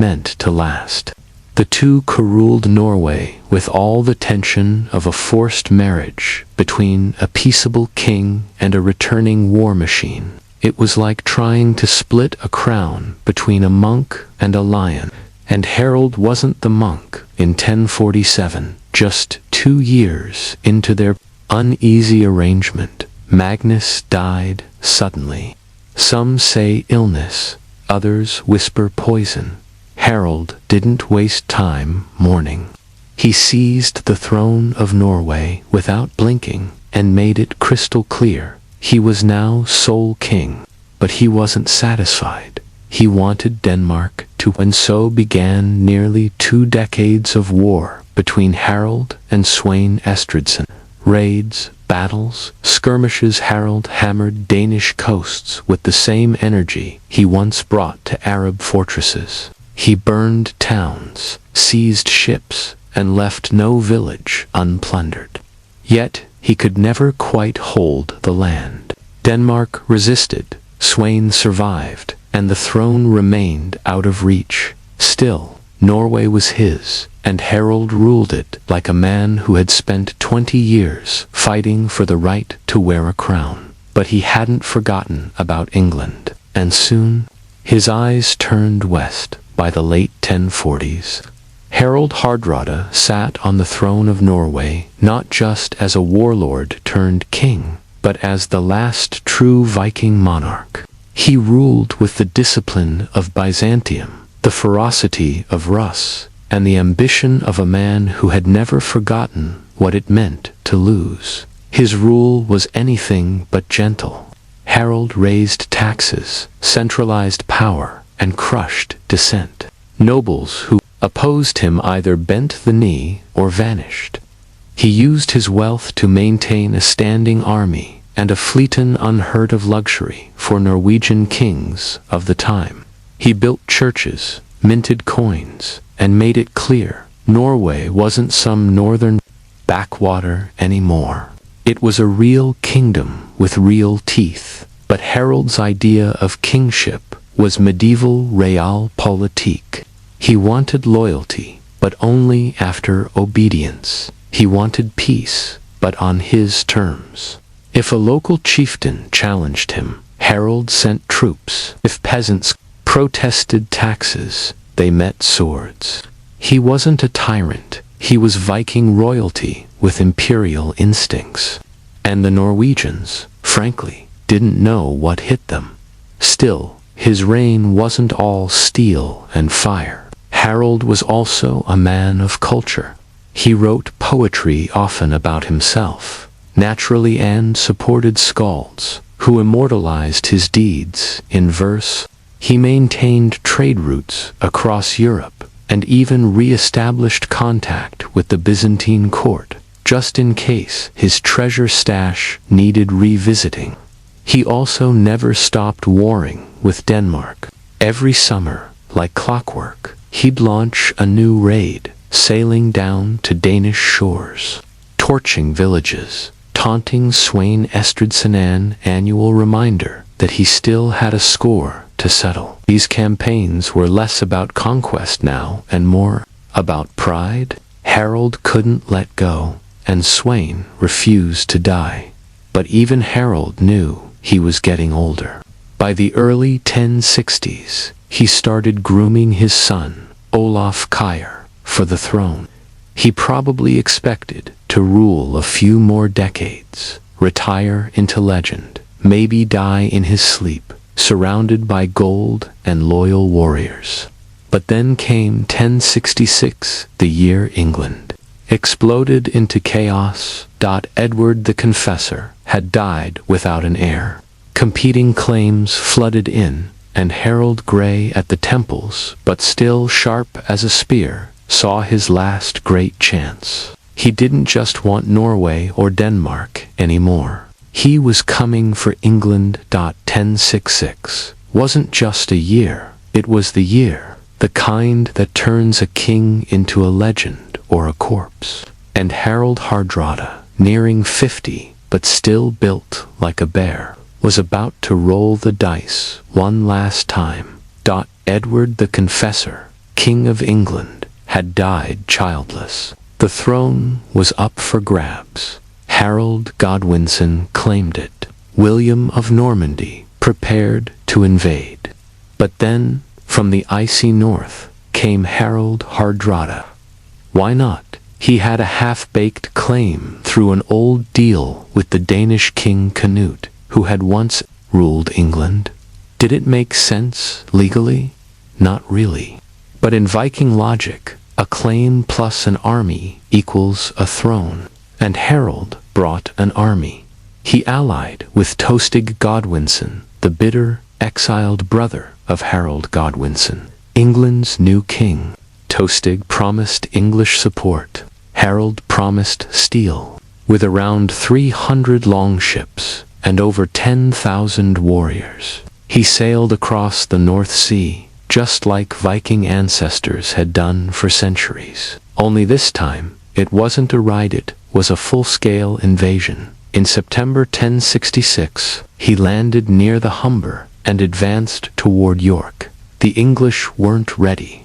The two co-ruled Norway with all the tension of a forced marriage between a peaceable king and a returning war machine. It was like trying to split a crown between a monk and a lion. And Harold wasn't the monk in 1047. Just 2 years into their uneasy arrangement, Magnus died suddenly. Some say illness, others whisper poison. Harold didn't waste time mourning. He seized the throne of Norway without blinking and made it crystal clear. He was now sole king, but he wasn't satisfied. He wanted Denmark to, and so began nearly 2 decades of war between Harold and Sweyn Estridsson. Raids, battles, skirmishes. Harold hammered Danish coasts with the same energy he once brought to Arab fortresses. He burned towns, seized ships, and left no village unplundered. Yet he could never quite hold the land. Denmark resisted, Sweyn survived, and the throne remained out of reach. Still, Norway was his, and Harold ruled it like a man who had spent 20 years fighting for the right to wear a crown. But he hadn't forgotten about England, and soon his eyes turned west. By the late 1040s, Harold Hardrada sat on the throne of Norway not just as a warlord turned king, but as the last true Viking monarch. He ruled with the discipline of Byzantium, the ferocity of Rus, and the ambition of a man who had never forgotten what it meant to lose. His rule was anything but gentle. Harold raised taxes, centralized power, and crushed dissent. Nobles who opposed him either bent the knee or vanished. He used his wealth to maintain a standing army and a fleet, an unheard of luxury for Norwegian kings of the time. He built churches, minted coins, and made it clear Norway wasn't some northern backwater anymore. It was a real kingdom with real teeth. But Harold's idea of kingship was medieval realpolitik. He wanted loyalty, but only after obedience. He wanted peace, but on his terms. If a local chieftain challenged him, Harold sent troops. If peasants protested taxes, they met swords. He wasn't a tyrant. He was Viking royalty with imperial instincts. And the Norwegians, frankly, didn't know what hit them. Still, his reign wasn't all steel and fire. Harold was also a man of culture. He wrote poetry often about himself, naturally, and supported skalds, who immortalized his deeds in verse. He maintained trade routes across Europe, and even re-established contact with the Byzantine court, just in case his treasure stash needed revisiting. He also never stopped warring with Denmark. Every summer, like clockwork, he'd launch a new raid, sailing down to Danish shores, torching villages, taunting Sweyn Estridsson, an annual reminder that he still had a score to settle. These campaigns were less about conquest now and more about pride. Harold couldn't let go, and Sweyn refused to die. But even Harold knew he was getting older. By the early 1060s, he started grooming his son, Olaf Kyrre, for the throne. He probably expected to rule a few more decades, retire into legend, maybe die in his sleep, surrounded by gold and loyal warriors. But then came 1066, the year England exploded into chaos. Edward the Confessor had died without an heir. Competing claims flooded in, and Harold Grey at the temples, but still sharp as a spear, saw his last great chance. He didn't just want Norway or Denmark anymore. He was coming for England. 1066 wasn't just a year, it was the year, the kind that turns a king into a legend or a corpse. And Harold Hardrada, nearing 50 but still built like a bear, was about to roll the dice one last time. Edward the Confessor, King of England, had died childless. The throne was up for grabs. Harold Godwinson claimed it. William of Normandy prepared to invade. But then, from the icy north, came Harold Hardrada. Why not? He had a half-baked claim through an old deal with the Danish king Canute, who had once ruled England. Did it make sense legally? Not really. But in Viking logic, a claim plus an army equals a throne, and Harold brought an army. He allied with Tostig Godwinson, the bitter, exiled brother of Harold Godwinson, England's new king. Tostig promised English support. Harold promised steel. With around 300 longships and over 10,000 warriors, he sailed across the North Sea, just like Viking ancestors had done for centuries. Only this time, it wasn't a ride, it was a full-scale invasion. In September 1066, he landed near the Humber and advanced toward York. The English weren't ready.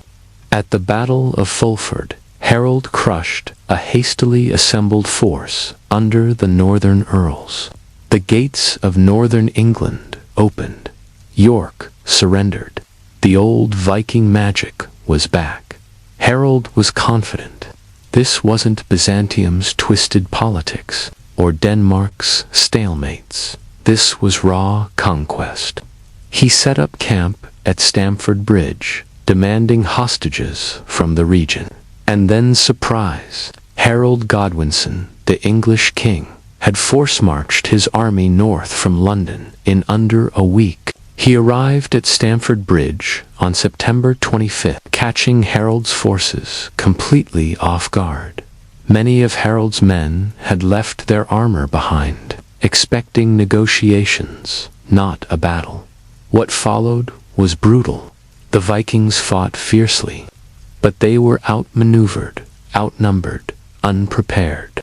At the Battle of Fulford, Harold crushed a hastily assembled force under the northern earls. The gates of northern England opened. York surrendered. The old Viking magic was back. Harold was confident. This wasn't Byzantium's twisted politics or Denmark's stalemates. This was raw conquest. He set up camp at Stamford Bridge, demanding hostages from the region. And then surprise, Harold Godwinson, the English king, had force-marched his army north from London in under a week. He arrived at Stamford Bridge on September 25th, catching Harold's forces completely off guard. Many of Harold's men had left their armor behind, expecting negotiations, not a battle. What followed was brutal. The Vikings fought fiercely, but they were outmaneuvered, outnumbered, unprepared.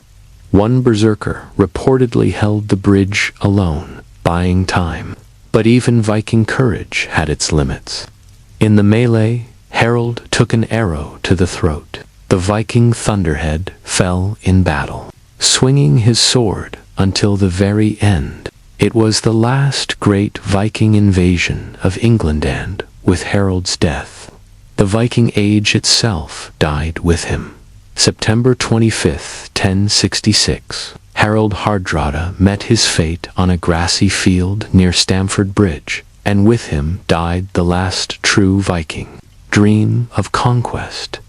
One berserker reportedly held the bridge alone, buying time. But even Viking courage had its limits. In the melee, Harold took an arrow to the throat. The Viking thunderhead fell in battle, swinging his sword until the very end. It was the last great Viking invasion of England, and, with Harold's death, the Viking age itself died with him. September 25th, 1066. Harold Hardrada met his fate on a grassy field near Stamford Bridge, and with him died the last true Viking dream of conquest.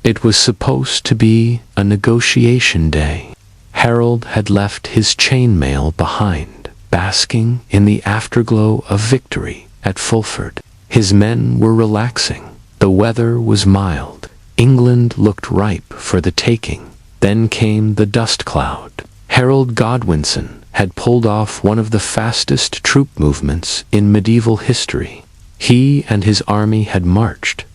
It was supposed to be a negotiation day. Harold had left his chainmail behind, basking in the afterglow of victory at Fulford. His men were relaxing. The weather was mild. England looked ripe for the taking. Then came the dust cloud. Harold Godwinson had pulled off one of the fastest troop movements in medieval history. He and his army had marched ...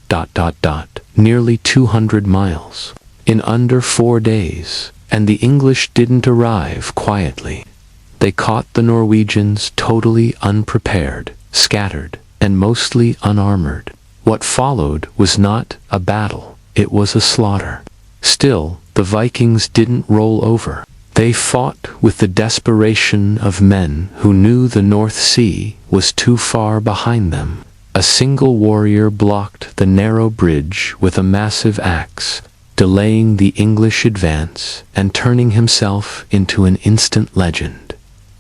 nearly 200 miles in under 4 days, and the English didn't arrive quietly. They caught the Norwegians totally unprepared, scattered, and mostly unarmored. What followed was not a battle, it was a slaughter. Still, the Vikings didn't roll over. They fought with the desperation of men who knew the North Sea was too far behind them. A single warrior blocked the narrow bridge with a massive axe, delaying the English advance and turning himself into an instant legend.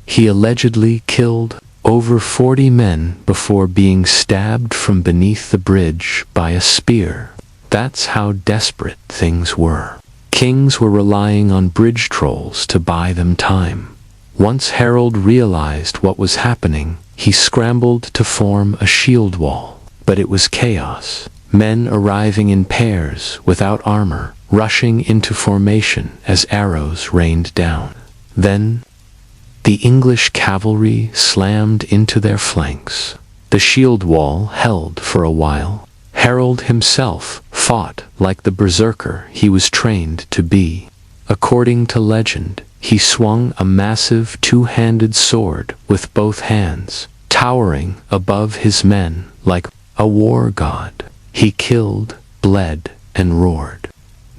He allegedly killed over 40 men before being stabbed from beneath the bridge by a spear. That's how desperate things were. Kings were relying on bridge trolls to buy them time. Once Harold realized what was happening, he scrambled to form a shield wall. But it was chaos. Men arriving in pairs without armor, rushing into formation as arrows rained down. Then, the English cavalry slammed into their flanks. The shield wall held for a while. Harold himself fought like the berserker he was trained to be. According to legend, he swung a massive two-handed sword with both hands, towering above his men like a war god. He killed, bled, and roared.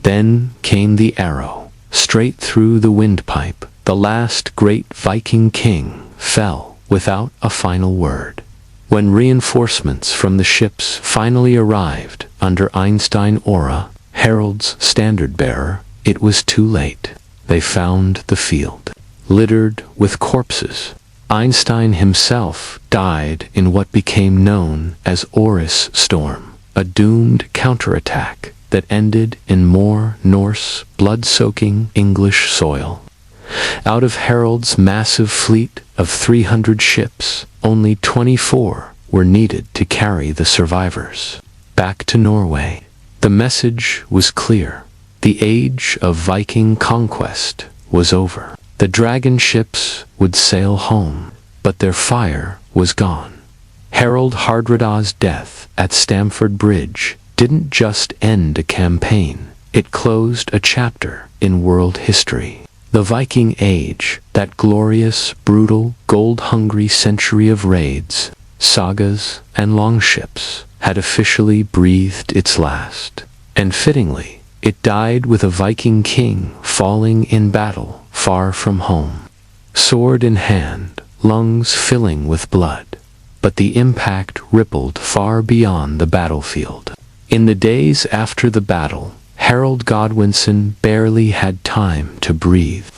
Then came the arrow, straight through the windpipe. The last great Viking king fell without a final word. When reinforcements from the ships finally arrived under Einstein Aura, Harold's standard-bearer, it was too late. They found the field littered with corpses. Einstein himself died in what became known as Aura's storm, a doomed counterattack that ended in more Norse, blood-soaking English soil. Out of Harold's massive fleet of 300 ships, only 24 were needed to carry the survivors back to Norway. The message was clear. The age of Viking conquest was over. The dragon ships would sail home, but their fire was gone. Harold Hardrada's death at Stamford Bridge didn't just end a campaign, it closed a chapter in world history. The Viking Age, that glorious, brutal, gold-hungry century of raids, sagas, and longships, had officially breathed its last. And fittingly, it died with a Viking king falling in battle far from home. Sword in hand, lungs filling with blood. But the impact rippled far beyond the battlefield. In the days after the battle, Harold Godwinson barely had time to breathe.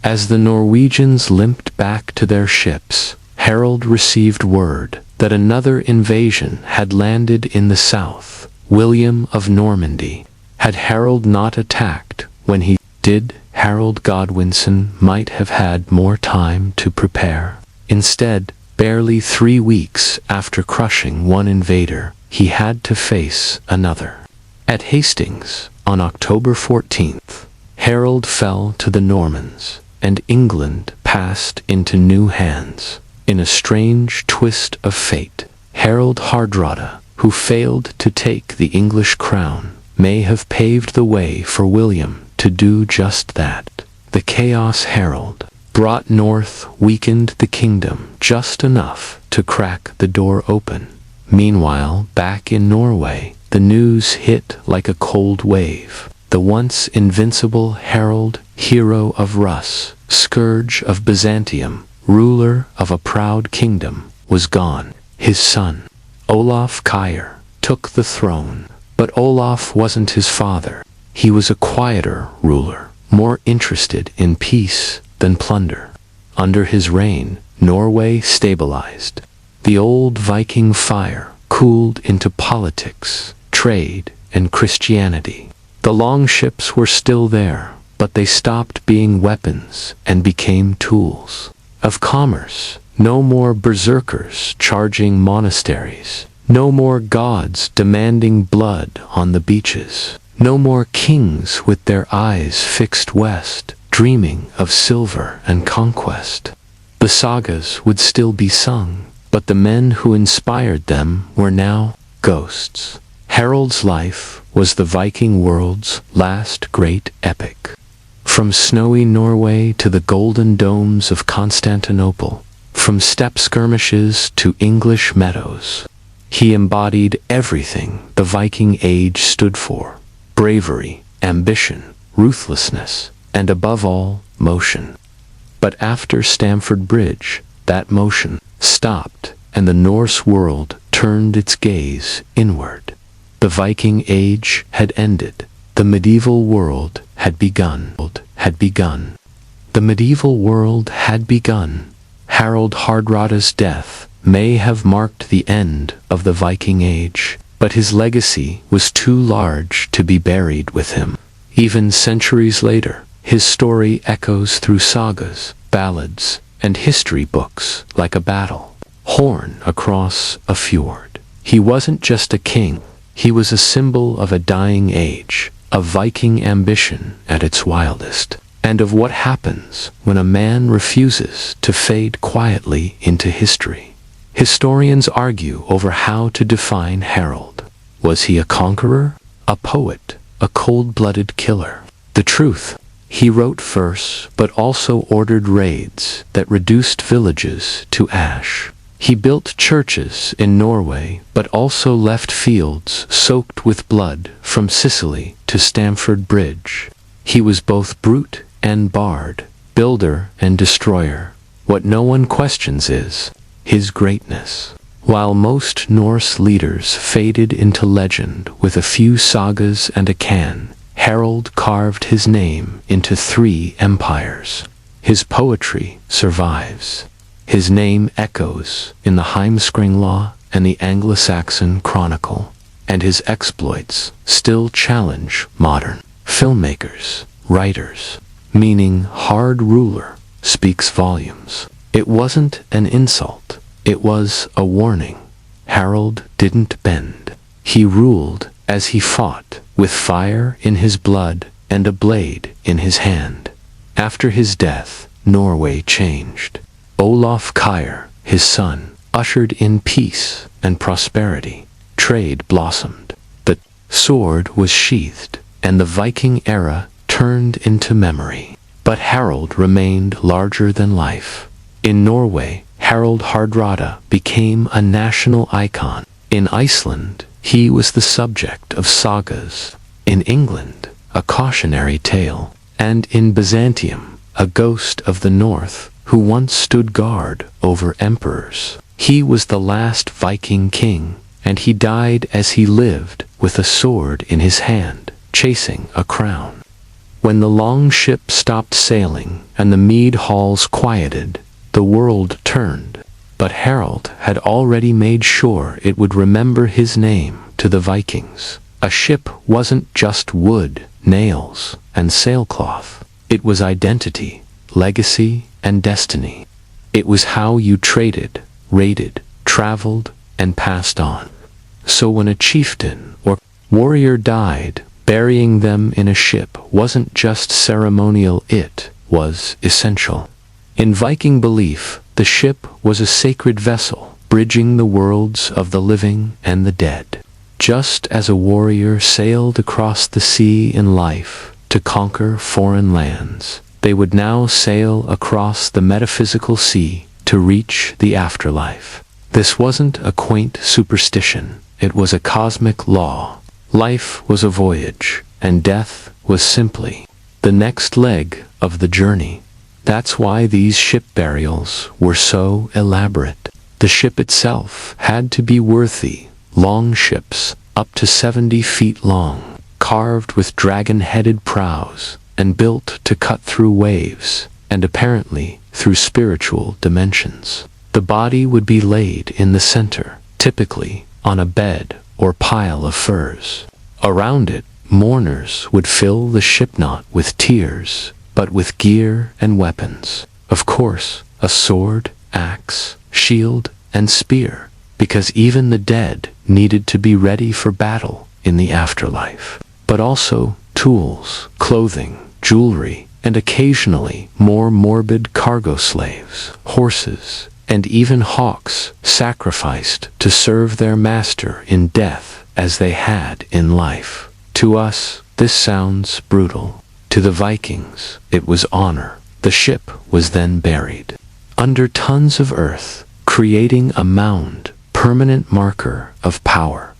As the Norwegians limped back to their ships, Harold received word that another invasion had landed in the south. William of Normandy. Had Harold not attacked when he did, Harold Godwinson might have had more time to prepare. Instead, barely 3 weeks after crushing one invader, he had to face another. At Hastings, on October 14th, Harold fell to the Normans, and England passed into new hands. In a strange twist of fate, Harold Hardrada, who failed to take the English crown, may have paved the way for William to do just that. The Chaos Herald, brought north, weakened the kingdom just enough to crack the door open. Meanwhile, back in Norway, the news hit like a cold wave. The once invincible Harold, hero of Rus, scourge of Byzantium, ruler of a proud kingdom, was gone. His son, Olaf Kyer, took the throne. But Olaf wasn't his father. He was a quieter ruler, more interested in peace than plunder. Under his reign, Norway stabilized. The old Viking fire cooled into politics, trade, and Christianity. The longships were still there, but they stopped being weapons and became tools of commerce. No more berserkers charging monasteries. No more gods demanding blood on the beaches. No more kings with their eyes fixed west, dreaming of silver and conquest. The sagas would still be sung, but the men who inspired them were now ghosts. Harold's life was the Viking world's last great epic. From snowy Norway to the golden domes of Constantinople, from steppe skirmishes to English meadows, he embodied everything the Viking Age stood for: bravery, ambition, ruthlessness, and above all, motion. But after Stamford Bridge, that motion stopped, and the Norse world turned its gaze inward. The Viking Age had ended. The medieval world had begun. The medieval world had begun. Harald Hardrada's death may have marked the end of the Viking Age, but his legacy was too large to be buried with him. Even centuries later, his story echoes through sagas, ballads, and history books like a battle horn across a fjord. He wasn't just a king, he was a symbol of a dying age, of Viking ambition at its wildest, and of what happens when a man refuses to fade quietly into history. Historians argue over how to define Harald. Was he a conqueror, a poet, a cold-blooded killer? The truth: he wrote verse but also ordered raids that reduced villages to ash. He built churches in Norway but also left fields soaked with blood from Sicily to Stamford Bridge. He was both brute and bard, builder and destroyer. What no one questions is his greatness. While most Norse leaders faded into legend with a few sagas and a cairn, Harald carved his name into 3 empires. His poetry survives. His name echoes in the Heimskringla and the Anglo-Saxon Chronicle, and his exploits still challenge modern filmmakers, writers. Meaning hard ruler speaks volumes. It wasn't an insult, it was a warning. Harald didn't bend. He ruled as he fought, with fire in his blood and a blade in his hand. After his death, Norway changed. Olaf Kyrre, his son, ushered in peace and prosperity. Trade blossomed. The sword was sheathed, and the Viking era turned into memory. But Harald remained larger than life. In Norway, Harald Hardrada became a national icon. In Iceland, he was the subject of sagas. In England, a cautionary tale. And in Byzantium, a ghost of the north who once stood guard over emperors. He was the last Viking king, and he died as he lived with a sword in his hand, chasing a crown. When the long ship stopped sailing and the mead halls quieted, the world turned. But Harald had already made sure it would remember his name to the Vikings. A ship wasn't just wood, nails, and sailcloth. It was identity, legacy, and destiny. It was how you traded, raided, traveled, and passed on. So when a chieftain or warrior died, burying them in a ship wasn't just ceremonial, it was essential. In Viking belief, the ship was a sacred vessel, bridging the worlds of the living and the dead. Just as a warrior sailed across the sea in life to conquer foreign lands, they would now sail across the metaphysical sea to reach the afterlife. This wasn't a quaint superstition, it was a cosmic law. Life was a voyage, and death was simply the next leg of the journey. That's why these ship burials were so elaborate. The ship itself had to be worthy. Long ships, up to 70 feet long, carved with dragon-headed prows, and built to cut through waves, and apparently through spiritual dimensions. The body would be laid in the center, typically on a bed or pile of furs. Around it, mourners would fill the shipknot with tears, but with gear and weapons. Of course, a sword, axe, shield, and spear, because even the dead needed to be ready for battle in the afterlife. But also tools, clothing, jewelry, and occasionally more morbid cargo slaves, horses, and even hawks sacrificed to serve their master in death as they had in life. To us, this sounds brutal. To the Vikings, it was honor. The ship was then buried under tons of earth, creating a mound, permanent marker of power.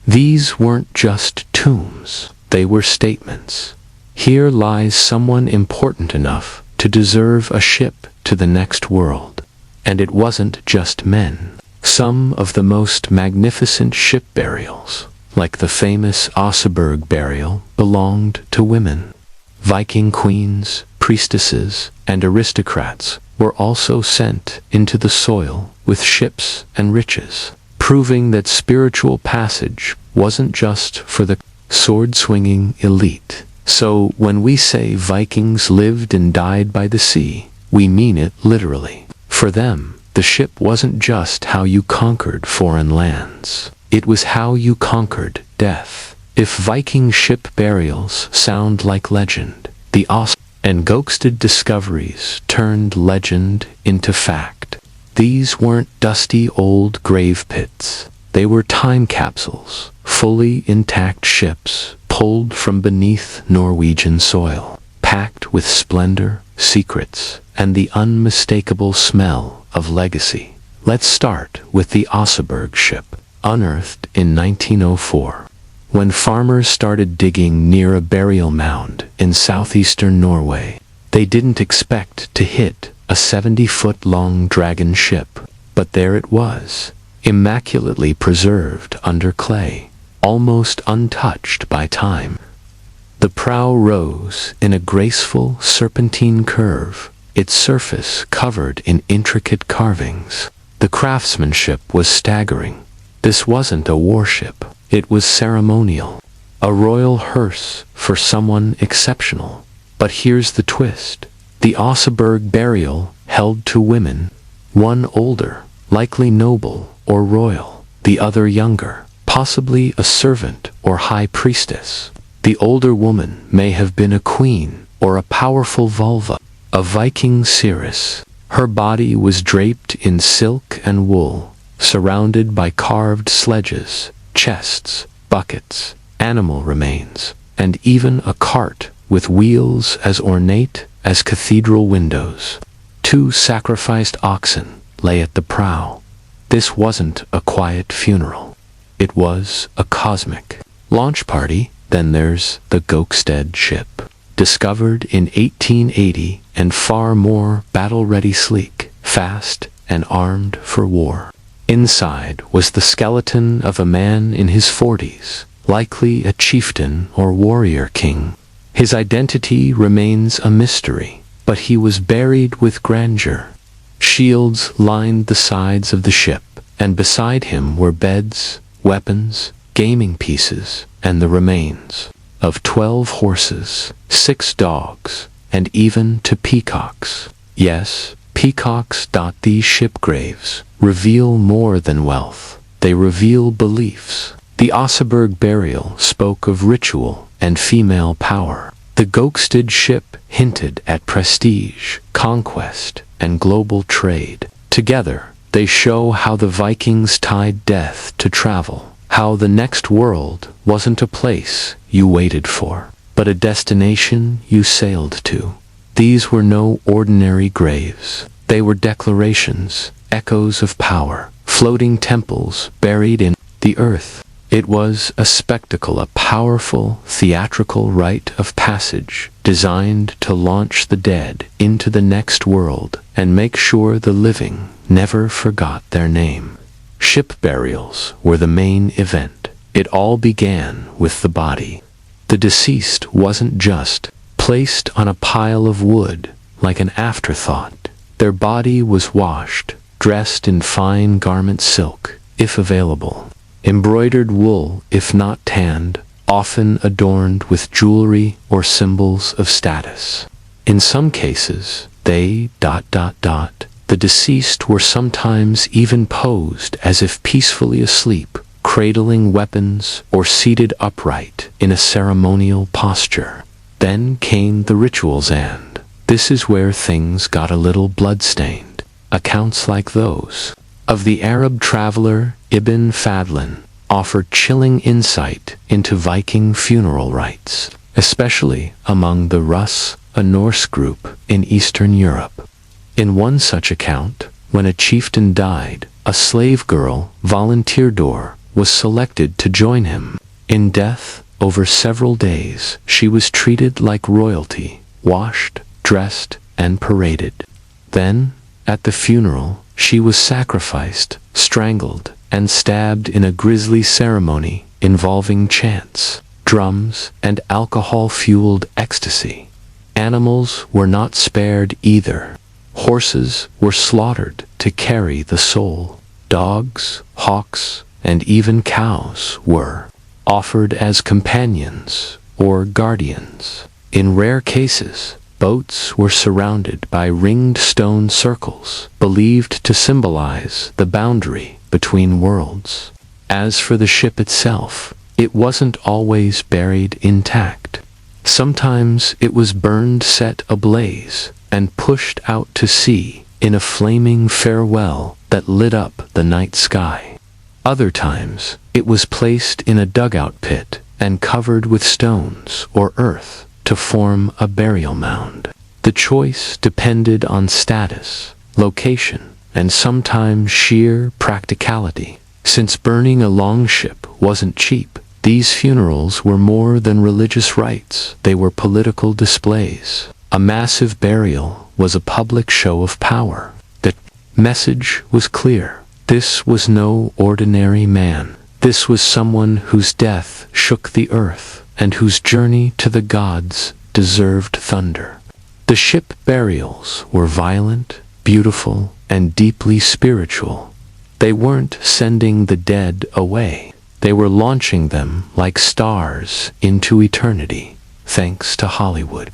These weren't just tombs, they were statements. Here lies someone important enough to deserve a ship to the next world. And it wasn't just men. Some of the most magnificent ship burials, like the famous Oseberg burial, belonged to women. Viking queens, priestesses, and aristocrats were also sent into the soil with ships and riches, proving that spiritual passage wasn't just for the sword-swinging elite. So when we say Vikings lived and died by the sea, we mean it literally. For them, the ship wasn't just how you conquered foreign lands. It was how you conquered death. If Viking ship burials sound like legend, the and Gokstad discoveries turned legend into fact. These weren't dusty old grave pits. They were time capsules, fully intact ships pulled from beneath Norwegian soil, packed with splendor, secrets, and the unmistakable smell of legacy. Let's start with the Oseberg ship, unearthed in 1904. When farmers started digging near a burial mound in southeastern Norway, they didn't expect to hit a 70-foot-long dragon ship, but there it was, immaculately preserved under clay, almost untouched by time. The prow rose in a graceful serpentine curve, its surface covered in intricate carvings. The craftsmanship was staggering. This wasn't a warship. It was ceremonial, a royal hearse for someone exceptional. But here's the twist. The Oseberg burial held two women, one older, likely noble or royal, the other younger, possibly a servant or high priestess. The older woman may have been a queen or a powerful vulva, a Viking seeress. Her body was draped in silk and wool, surrounded by carved sledges, chests, buckets, animal remains, and even a cart with wheels as ornate as cathedral windows. Two sacrificed oxen lay at the prow. This wasn't a quiet funeral. It was a cosmic launch party. Then there's the Gokstad ship, discovered in 1880 and far more battle-ready, sleek, fast, and armed for war. Inside was the skeleton of a man in his 40s, likely a chieftain or warrior king. His identity remains a mystery, but he was buried with grandeur. Shields lined the sides of the ship, and beside him were beds, weapons, gaming pieces, and the remains of 12 horses, 6 dogs, and even 2 peacocks. Yes, peacocks. These ship graves reveal more than wealth. They reveal beliefs. The Oseberg burial spoke of ritual and female power. The Gokstad ship hinted at prestige, conquest, and global trade. Together, they show how the Vikings tied death to travel, how the next world wasn't a place you waited for, but a destination you sailed to. These were no ordinary graves. They were declarations, echoes of power, floating temples buried in the earth. It was a spectacle, a powerful, theatrical rite of passage designed to launch the dead into the next world and make sure the living never forgot their name. Ship burials were the main event. It all began with the body. The deceased wasn't just placed on a pile of wood like an afterthought. Their body was washed, dressed in fine garment silk, if available, embroidered wool if not tanned, often adorned with jewelry or symbols of status. In some cases, the deceased were sometimes even posed as if peacefully asleep, cradling weapons or seated upright in a ceremonial posture. Then came the rituals, and this is where things got a little blood-stained. Accounts like those of the Arab traveler Ibn Fadlan offered chilling insight into Viking funeral rites, especially among the Rus, a Norse group in Eastern Europe. In one such account, when a chieftain died, a slave girl, volunteer, was selected to join him. In death, over several days, she was treated like royalty, washed, dressed, and paraded. Then, at the funeral, She was sacrificed, strangled, and stabbed in a grisly ceremony involving chants, drums, and alcohol-fueled ecstasy. Animals were not spared either. Horses were slaughtered to carry the soul. Dogs, hawks, and even cows were offered as companions or guardians. In rare cases, boats were surrounded by ringed stone circles, believed to symbolize the boundary between worlds. As for the ship itself, it wasn't always buried intact. Sometimes it was burned, set ablaze, and pushed out to sea in a flaming farewell that lit up the night sky. Other times, it was placed in a dugout pit and covered with stones or earth to form a burial mound. The choice depended on status, location, and sometimes sheer practicality. Since burning a longship wasn't cheap, these funerals were more than religious rites. They were political displays. A massive burial was a public show of power. The message was clear. This was no ordinary man. This was someone whose death shook the earth and whose journey to the gods deserved thunder. The ship burials were violent, beautiful, and deeply spiritual. They weren't sending the dead away. They were launching them like stars into eternity, thanks to Hollywood.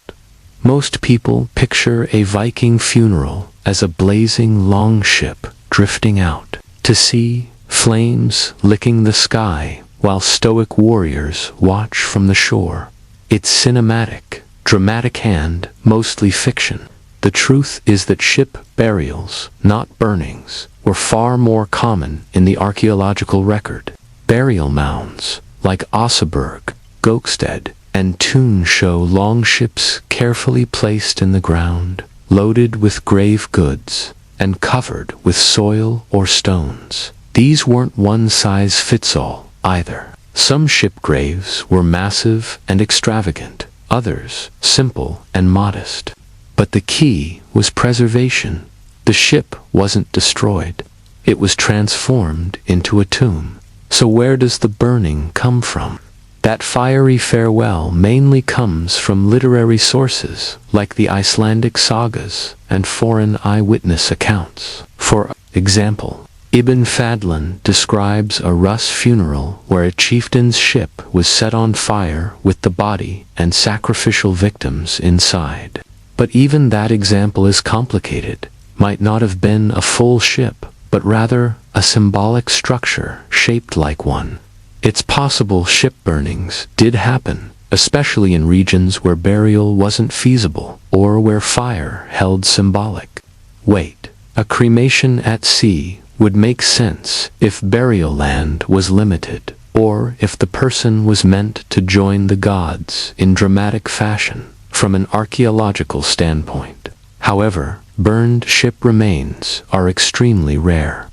Most people picture a Viking funeral as a blazing longship drifting out to sea, flames licking the sky while stoic warriors watch from the shore. It's cinematic, dramatic, and mostly fiction. The truth is that ship burials, not burnings, were far more common in the archaeological record. Burial mounds, like Oseberg, Gokstad, and Thun show longships carefully placed in the ground, loaded with grave goods, and covered with soil or stones. These weren't one-size-fits-all either. Some ship graves were massive and extravagant, others simple and modest. But the key was preservation. The ship wasn't destroyed. It was transformed into a tomb. So where does the burning come from? That fiery farewell mainly comes from literary sources like the Icelandic sagas and foreign eyewitness accounts. For example, Ibn Fadlan describes a Rus funeral where a chieftain's ship was set on fire with the body and sacrificial victims inside. But even that example is complicated. Might not have been a full ship, but rather a symbolic structure shaped like one. It's possible ship burnings did happen, especially in regions where burial wasn't feasible or where fire held symbolic weight. A cremation at sea would make sense if burial land was limited, or if the person was meant to join the gods in dramatic fashion from an archaeological standpoint. However, burned ship remains are extremely rare.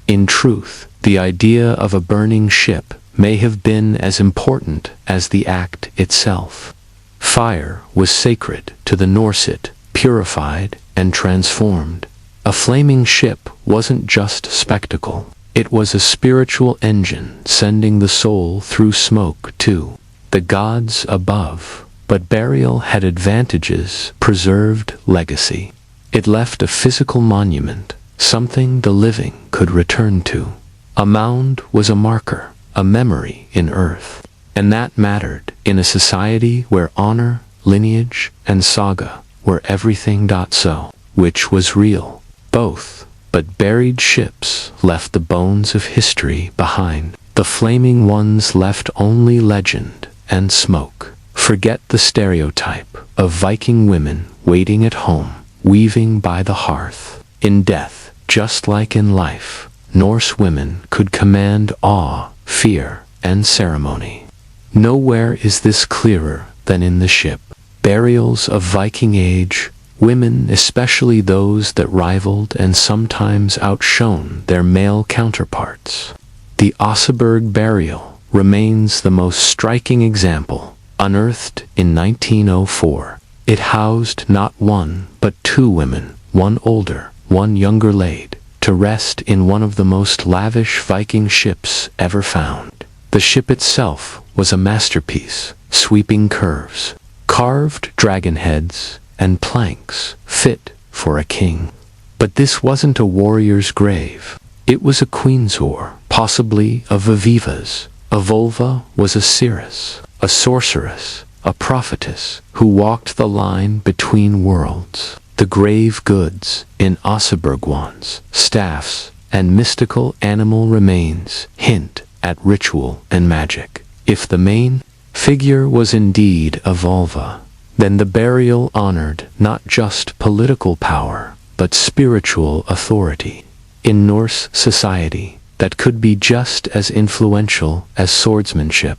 In truth, the idea of a burning ship may have been as important as the act itself. Fire was sacred to the Norse, it purified and transformed. A flaming ship wasn't just a spectacle. It was a spiritual engine sending the soul through smoke to the gods above. But burial had advantages: preserved legacy. It left a physical monument, something the living could return to. A mound was a marker, a memory in earth. And that mattered in a society where honor, lineage, and saga were everything. So, which was real? Both. But buried ships left the bones of history behind. The flaming ones left only legend and smoke. Forget the stereotype of Viking women waiting at home, weaving by the hearth. In death, just like in life, Norse women could command awe, fear, and ceremony. Nowhere is this clearer than in the ship. Burials of Viking age, women, especially those that rivaled and sometimes outshone their male counterparts. The Oseberg burial remains the most striking example. Unearthed in 1904, it housed not one but two women, one older, one younger laid to rest in one of the most lavish Viking ships ever found. The ship itself was a masterpiece, sweeping curves, carved dragon heads, and planks fit for a king. But this wasn't a warrior's grave. It was a queen's whore, possibly a Vaviva's. A vulva was a seeress, a sorceress, a prophetess who walked the line between worlds. The grave goods in Oseberg wands, staffs, and mystical animal remains hint at ritual and magic. If the main figure was indeed a vulva, then the burial honored not just political power, but spiritual authority. In Norse society, that could be just as influential as swordsmanship.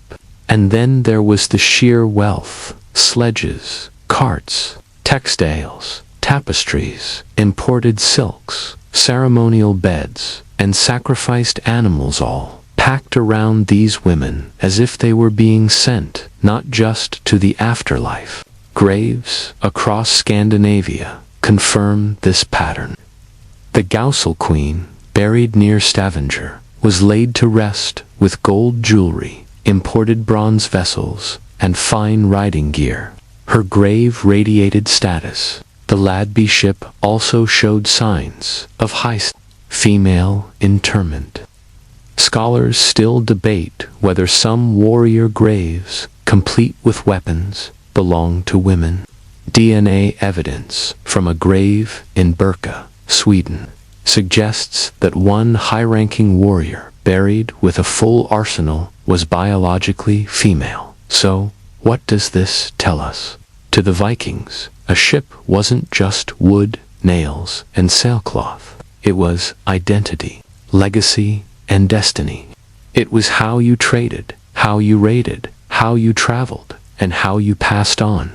And then there was the sheer wealth: sledges, carts, textiles, tapestries, imported silks, ceremonial beds, and sacrificed animals, all packed around these women as if they were being sent not just to the afterlife. Graves across Scandinavia confirm this pattern. The Gausel Queen, buried near Stavanger, was laid to rest with gold jewelry, imported bronze vessels, and fine riding gear. Her grave radiated status. The Ladby ship also showed signs of high female interment. Scholars still debate whether some warrior graves, complete with weapons, belong to women. DNA evidence from a grave in Birka, Sweden, suggests that one high-ranking warrior buried with a full arsenal was biologically female. So, what does this tell us? To the Vikings, a ship wasn't just wood, nails, and sailcloth. It was identity, legacy, and destiny. It was how you traded, how you raided, how you traveled, and how you passed on.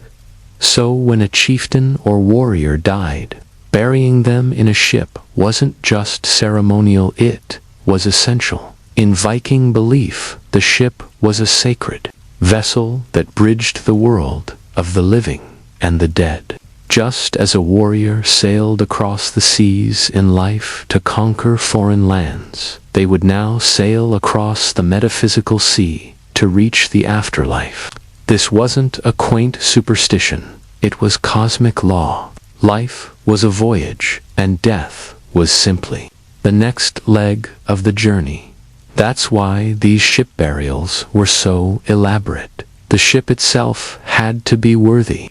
So when a chieftain or warrior died, burying them in a ship wasn't just ceremonial, it was essential. In Viking belief, the ship was a sacred vessel that bridged the world of the living and the dead. Just as a warrior sailed across the seas in life to conquer foreign lands, they would now sail across the metaphysical sea to reach the afterlife. This wasn't a quaint superstition, it was cosmic law. Life was a voyage, and death was simply the next leg of the journey. That's why these ship burials were so elaborate. The ship itself had to be worthy.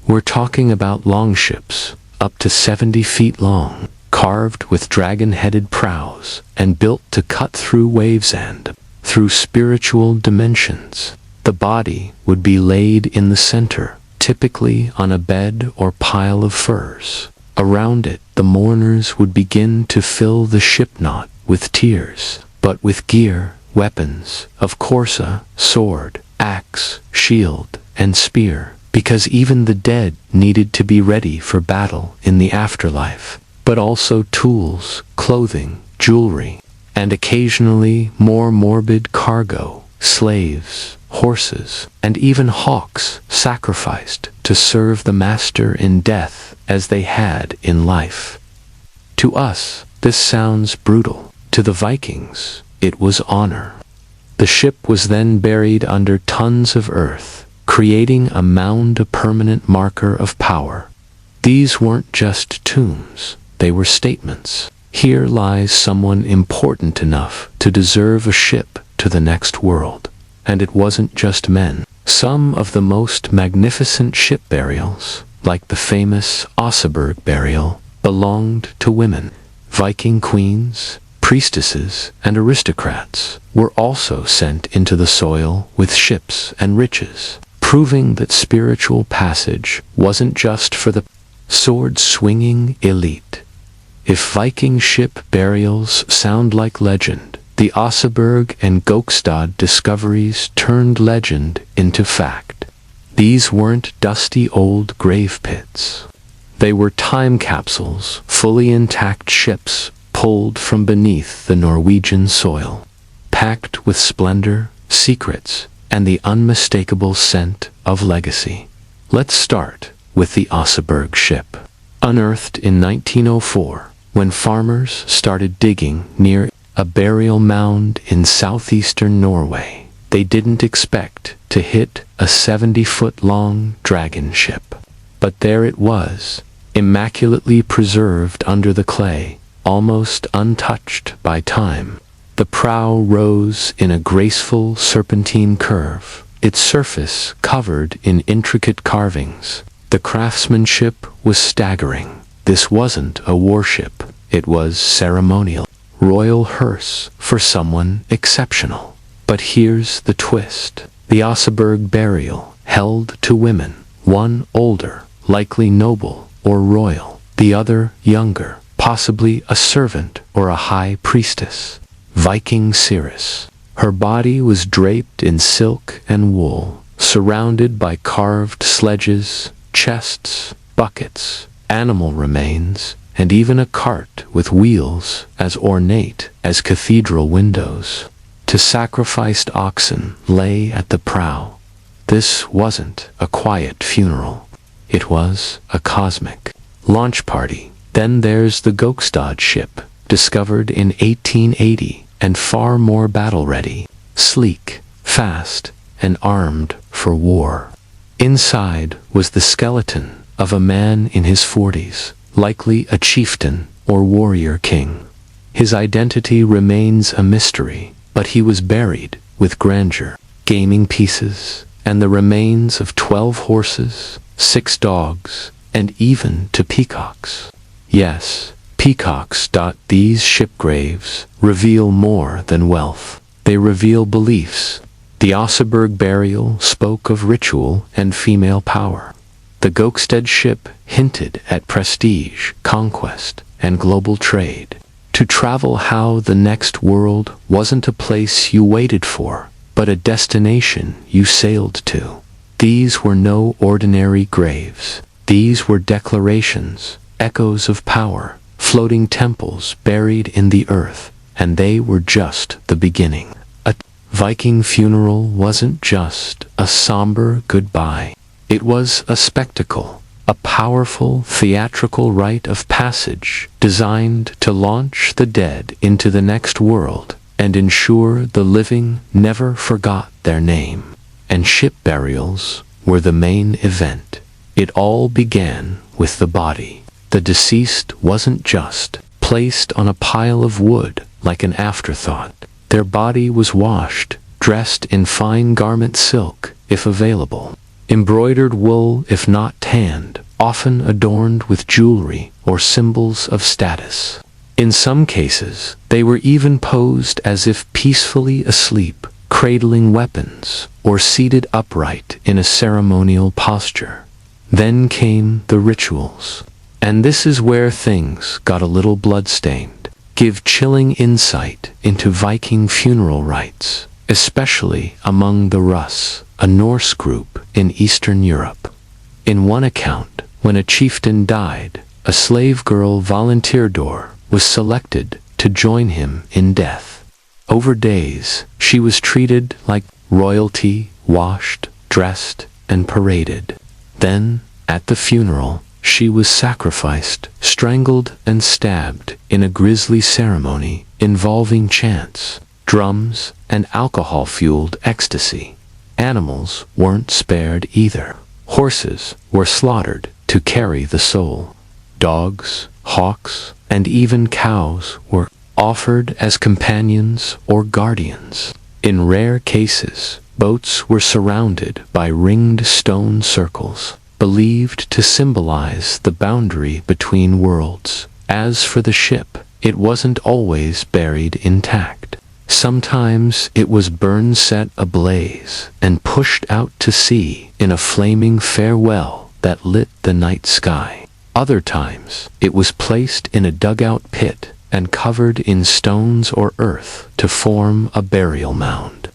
We're talking about longships, up to 70 feet long, carved with dragon-headed prows, and built to cut through waves and through spiritual dimensions. The body would be laid in the center, typically on a bed or pile of furs. Around it, the mourners would begin to fill the ship not with tears, but with gear, weapons, of course a sword, axe, shield, and spear, because even the dead needed to be ready for battle in the afterlife, but also tools, clothing, jewelry, and occasionally more morbid cargo, slaves, horses, and even hawks sacrificed to serve the master in death as they had in life. To us, this sounds brutal. To the Vikings, it was honor. The ship was then buried under tons of earth, creating a mound, a permanent marker of power. These weren't just tombs, they were statements. Here lies someone important enough to deserve a ship to the next world. And it wasn't just men. Some of the most magnificent ship burials, like the famous Oseberg burial, belonged to women. Viking queens, priestesses, and aristocrats were also sent into the soil with ships and riches, proving that spiritual passage wasn't just for the sword-swinging elite. If Viking ship burials sound like legend, the Oseberg and Gokstad discoveries turned legend into fact. These weren't dusty old grave pits. They were time capsules, fully intact ships pulled from beneath the Norwegian soil, packed with splendor, secrets, and the unmistakable scent of legacy. Let's start with the Oseberg ship. Unearthed in 1904, When farmers started digging near a burial mound in southeastern Norway, they didn't expect to hit a 70-foot-long dragon ship. But there it was, immaculately preserved under the clay, almost untouched by time. The prow rose in a graceful serpentine curve, its surface covered in intricate carvings. The craftsmanship was staggering. This wasn't a warship, it was ceremonial. Royal hearse for someone exceptional. But here's the twist. The Oseberg burial held to women, one older, likely noble or royal, the other younger, possibly a servant or a high priestess. Viking Cirrus. Her body was draped in silk and wool, surrounded by carved sledges, chests, buckets, animal remains, and even a cart with wheels as ornate as cathedral windows. To sacrificed oxen lay at the prow. This wasn't a quiet funeral. It was a cosmic launch party. Then there's the Gokstad ship, discovered in 1880 and far more battle-ready, sleek, fast, and armed for war. Inside was the skeleton of a man in his 40s, likely a chieftain or warrior king. His identity remains a mystery, but he was buried with grandeur. Gaming pieces, and the remains of 12 horses, 6 dogs, and even to peacocks. Yes, peacocks. These ship graves reveal more than wealth. They reveal beliefs. The Oseberg burial spoke of ritual and female power. The Gokstad ship hinted at prestige, conquest, and global trade. To travel how the next world wasn't a place you waited for, but a destination you sailed to. These were no ordinary graves. These were declarations, echoes of power, floating temples buried in the earth, and they were just the beginning. A Viking funeral wasn't just a somber goodbye. It was a spectacle, a powerful theatrical rite of passage designed to launch the dead into the next world and ensure the living never forgot their name. And ship burials were the main event. It all began with the body. The deceased wasn't just placed on a pile of wood like an afterthought. Their body was washed, dressed in fine garment silk, if available, embroidered wool if not tanned, often adorned with jewelry or symbols of status. In some cases, they were even posed as if peacefully asleep, cradling weapons, or seated upright in a ceremonial posture. Then came the rituals. And this is where things got a little blood-stained. Give chilling insight into Viking funeral rites, especially among the Rus, a Norse group in Eastern Europe. In one account, when a chieftain died, a slave girl volunteer was selected to join him in death. Over days, she was treated like royalty, washed, dressed, and paraded. Then, at the funeral, she was sacrificed, strangled, and stabbed in a grisly ceremony involving chants, drums, and alcohol-fueled ecstasy. Animals weren't spared either. Horses were slaughtered to carry the soul. Dogs, hawks, and even cows were offered as companions or guardians. In rare cases, boats were surrounded by ringed stone circles, believed to symbolize the boundary between worlds. As for the ship, it wasn't always buried intact. Sometimes it was burned, set ablaze, and pushed out to sea in a flaming farewell that lit the night sky. Other times, it was placed in a dugout pit and covered in stones or earth to form a burial mound.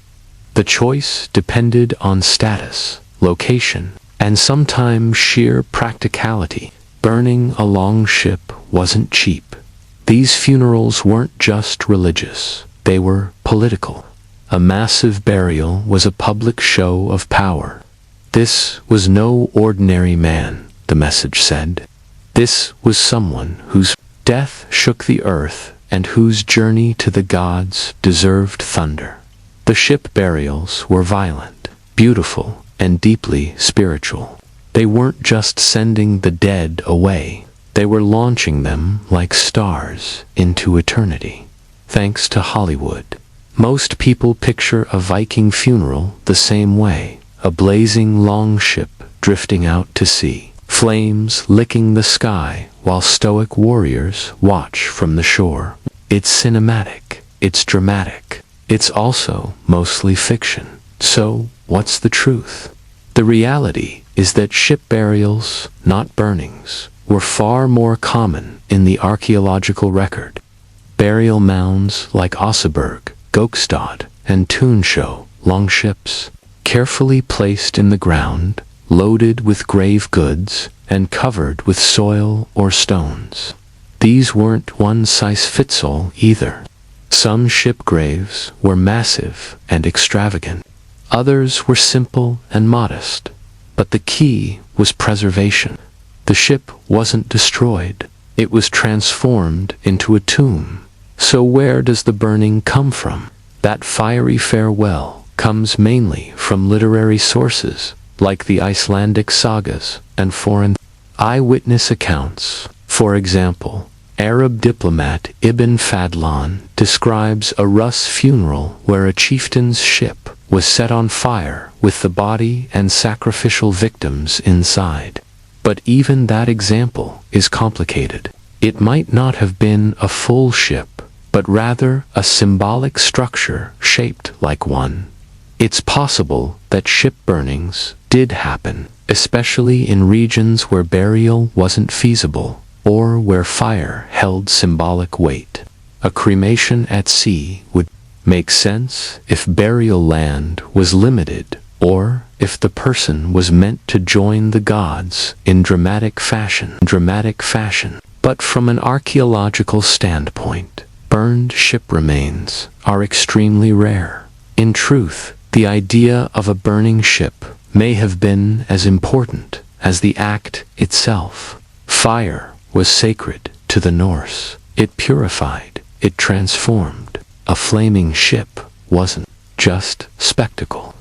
The choice depended on status, location, and sometimes sheer practicality. Burning a long ship wasn't cheap. These funerals weren't just religious, they were political. A massive burial was a public show of power. This was no ordinary man, the message said. This was someone whose Death shook the earth, and whose journey to the gods deserved thunder. The ship burials were violent, beautiful, and deeply spiritual. They weren't just sending the dead away, they were launching them like stars into eternity. Thanks to Hollywood, most people picture a Viking funeral the same way, a blazing longship drifting out to sea, flames licking the sky while stoic warriors watch from the shore. It's cinematic, it's dramatic, it's also mostly fiction. So, what's the truth? The reality is that ship burials, not burnings, were far more common in the archaeological record. Burial mounds like Oseberg, Gokstad, and Tunsjö, longships, carefully placed in the ground, loaded with grave goods, and covered with soil or stones. These weren't one-size-fits-all either. Some ship graves were massive and extravagant. Others were simple and modest. But the key was preservation. The ship wasn't destroyed. It was transformed into a tomb. So where does the burning come from? That fiery farewell comes mainly from literary sources, like the Icelandic sagas and foreign eyewitness accounts. For example, Arab diplomat Ibn Fadlan describes a Rus funeral where a chieftain's ship was set on fire with the body and sacrificial victims inside. But even that example is complicated. It might not have been a full ship, but rather a symbolic structure shaped like one. It's possible that ship burnings did happen, especially in regions where burial wasn't feasible, or where fire held symbolic weight. A cremation at sea would make sense if burial land was limited, or if the person was meant to join the gods in dramatic fashion. But from an archaeological standpoint, burned ship remains are extremely rare. In truth, the idea of a burning ship may have been as important as the act itself. Fire was sacred to the Norse. It purified, it transformed. A flaming ship wasn't just spectacle.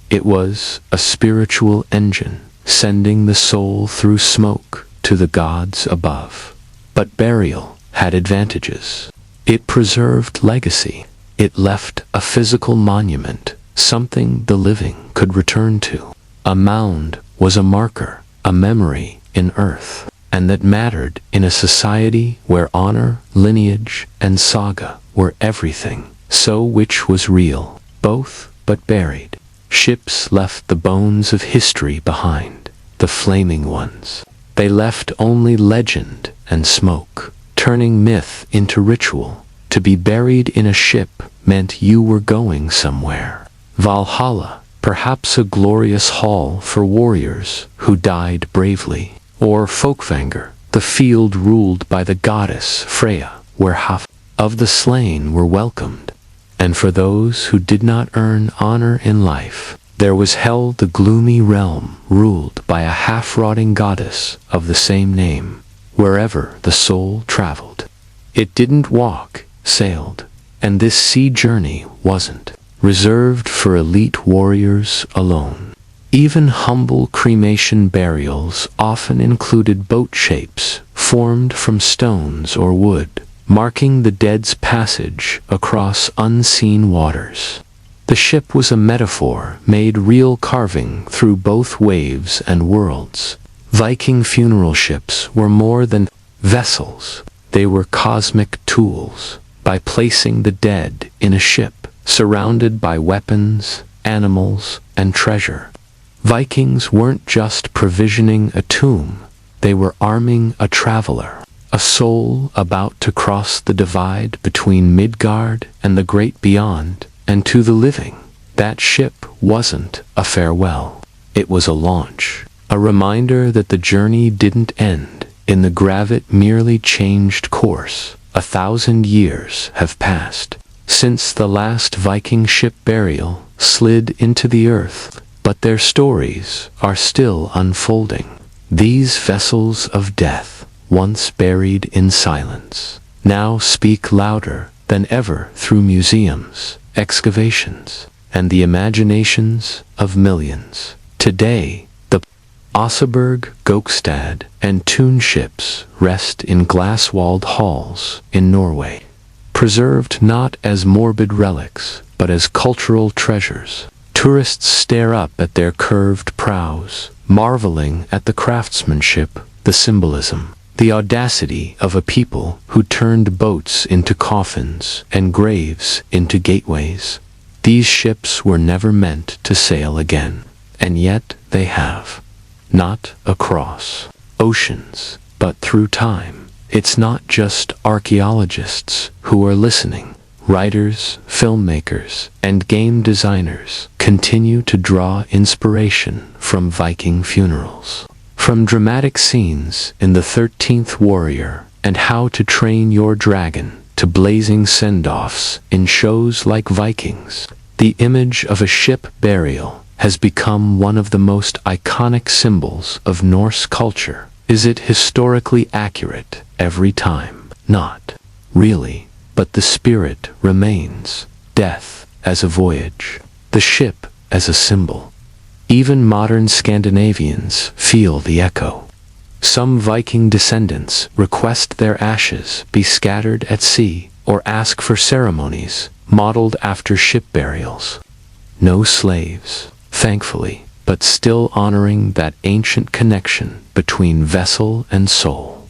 It was a spiritual engine, sending the soul through smoke to the gods above. But burial had advantages. It preserved legacy. It left a physical monument, something the living could return to. A mound was a marker, a memory in earth, and that mattered in a society where honor, lineage, and saga were everything. So which was real? Both, but buried. Ships left the bones of history behind, the flaming ones. They left only legend and smoke, turning myth into ritual. To be buried in a ship meant you were going somewhere. Valhalla, perhaps a glorious hall for warriors who died bravely. Or Folkvanger, the field ruled by the goddess Freya, where half of the slain were welcomed. And for those who did not earn honor in life, there was Hel, the gloomy realm ruled by a half-rotting goddess of the same name, wherever the soul traveled. It didn't walk, sailed, and this sea journey wasn't reserved for elite warriors alone. Even humble cremation burials often included boat shapes formed from stones or wood, marking the dead's passage across unseen waters. The ship was a metaphor made real, carving through both waves and worlds. Viking funeral ships were more than vessels. They were cosmic tools. By placing the dead in a ship surrounded by weapons, animals, and treasure, Vikings weren't just provisioning a tomb, they were arming a traveler, a soul about to cross the divide between Midgard and the great beyond. And to the living, that ship wasn't a farewell. It was a launch, a reminder that the journey didn't end in the gravit, merely changed course. 1,000 years have passed since the last Viking ship burial slid into the earth, but their stories are still unfolding. These vessels of death once buried in silence, now speak louder than ever through museums, excavations, and the imaginations of millions. Today, the Oseberg, Gokstad, and Thun ships rest in glass-walled halls in Norway, preserved not as morbid relics, but as cultural treasures. Tourists stare up at their curved prows, marveling at the craftsmanship, the symbolism, the audacity of a people who turned boats into coffins and graves into gateways. These ships were never meant to sail again, and yet they have. Not across oceans, but through time. It's not just archaeologists who are listening. Writers, filmmakers, and game designers continue to draw inspiration from Viking funerals. From dramatic scenes in The 13th Warrior and How to Train Your Dragon to blazing send-offs in shows like Vikings, the image of a ship burial has become one of the most iconic symbols of Norse culture. Is it historically accurate every time? Not really, but the spirit remains. Death as a voyage, the ship as a symbol. Even modern Scandinavians feel the echo. Some Viking descendants request their ashes be scattered at sea or ask for ceremonies modeled after ship burials. No slaves, thankfully, but still honoring that ancient connection between vessel and soul.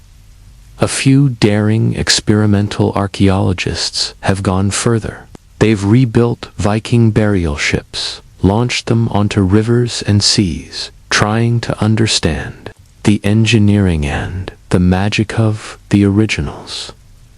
A few daring experimental archaeologists have gone further. They've rebuilt Viking burial ships, launched them onto rivers and seas, trying to understand the engineering and the magic of the originals.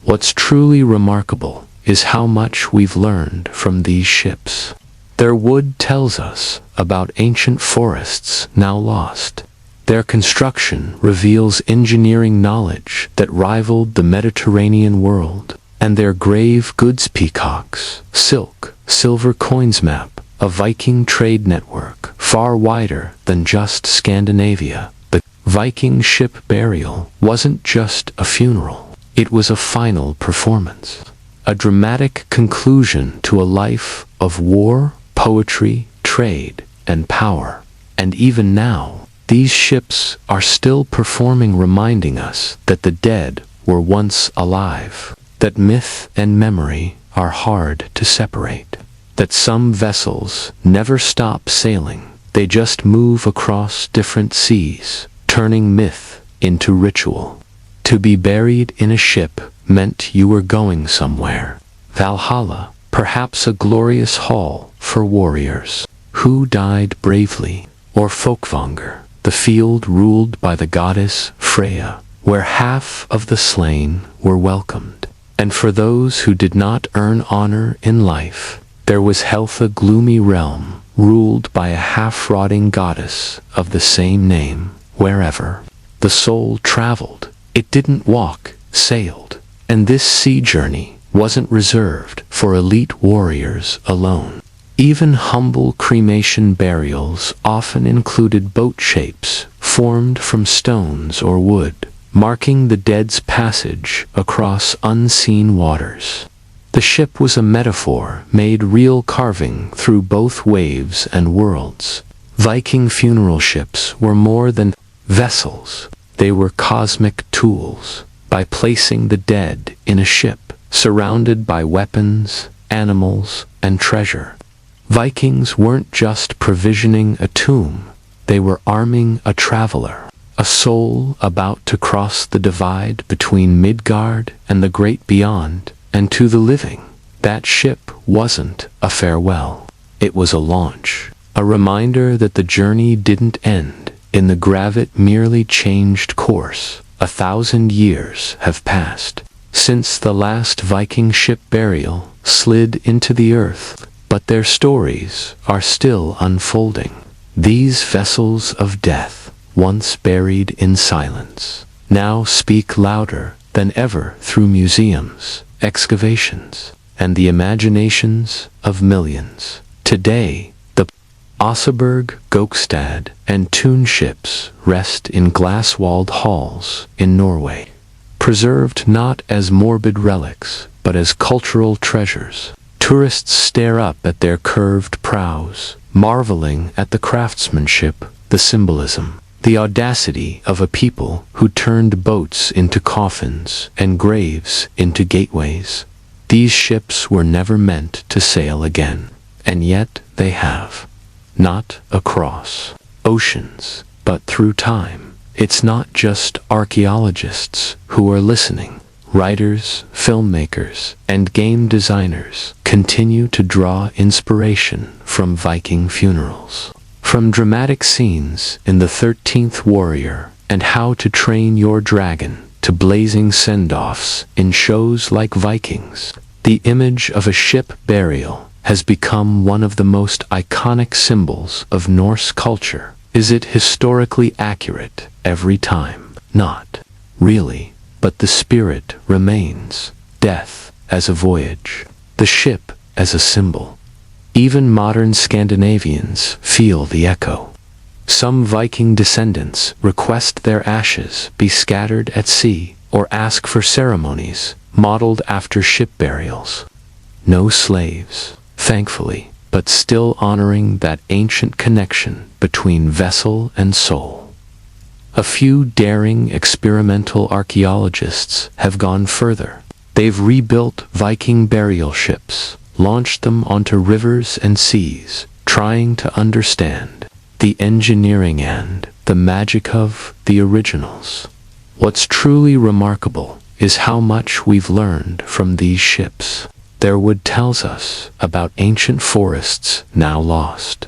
What's truly remarkable is how much we've learned from these ships. Their wood tells us about ancient forests now lost. Their construction reveals engineering knowledge that rivaled the Mediterranean world, and their grave goods peacocks, silk, silver coins map a Viking trade network far wider than just Scandinavia. The Viking ship burial wasn't just a funeral, it was a final performance, a dramatic conclusion to a life of war, poetry, trade, and power. And even now, these ships are still performing, reminding us that the dead were once alive, that myth and memory are hard to separate, that some vessels never stop sailing, they just move across different seas, turning myth into ritual. To be buried in a ship meant you were going somewhere. Valhalla, perhaps a glorious hall for warriors who died bravely, or Folkvanger, the field ruled by the goddess Freya, where half of the slain were welcomed. And for those who did not earn honor in life, there was Heltha, gloomy realm, ruled by a half-rotting goddess of the same name. Wherever the soul traveled, it didn't walk, sailed. And this sea journey wasn't reserved for elite warriors alone. Even humble cremation burials often included boat shapes formed from stones or wood, marking the dead's passage across unseen waters. The ship was a metaphor made real, carving through both waves and worlds. Viking funeral ships were more than vessels. They were cosmic tools. By placing the dead in a ship, surrounded by weapons, animals, and treasure, Vikings weren't just provisioning a tomb, they were arming a traveler, a soul about to cross the divide between Midgard and the great beyond. And to the living, that ship wasn't a farewell. It was a launch, a reminder that the journey didn't end in the grave, it merely changed course. 1,000 years have passed since the last Viking ship burial slid into the earth, but their stories are still unfolding. These vessels of death, once buried in silence, now speak louder than ever through museums, excavations, and the imaginations of millions. Today, the Oseberg, Gokstad, and Thun ships rest in glass-walled halls in Norway. preserved not as morbid relics, but as cultural treasures. Tourists stare up at their curved prows, marveling at the craftsmanship, the symbolism, the audacity of a people who turned boats into coffins and graves into gateways. These ships were never meant to sail again, and yet they have. Not across oceans, but through time. It's not just archaeologists who are listening. Writers, filmmakers, and game designers continue to draw inspiration from Viking funerals. From dramatic scenes in The 13th Warrior and How to Train Your Dragon to blazing send-offs in shows like Vikings, the image of a ship burial has become one of the most iconic symbols of Norse culture. Is it historically accurate every time? Not really, but the spirit remains. Death as a voyage, the ship as a symbol. Even modern Scandinavians feel the echo. Some Viking descendants request their ashes be scattered at sea or ask for ceremonies modeled after ship burials. No slaves, thankfully, but still honoring that ancient connection between vessel and soul. A few daring experimental archaeologists have gone further. They've rebuilt Viking burial ships, launched them onto rivers and seas, trying to understand the engineering and the magic of the originals. What's truly remarkable is how much we've learned from these ships. Their wood tells us about ancient forests now lost.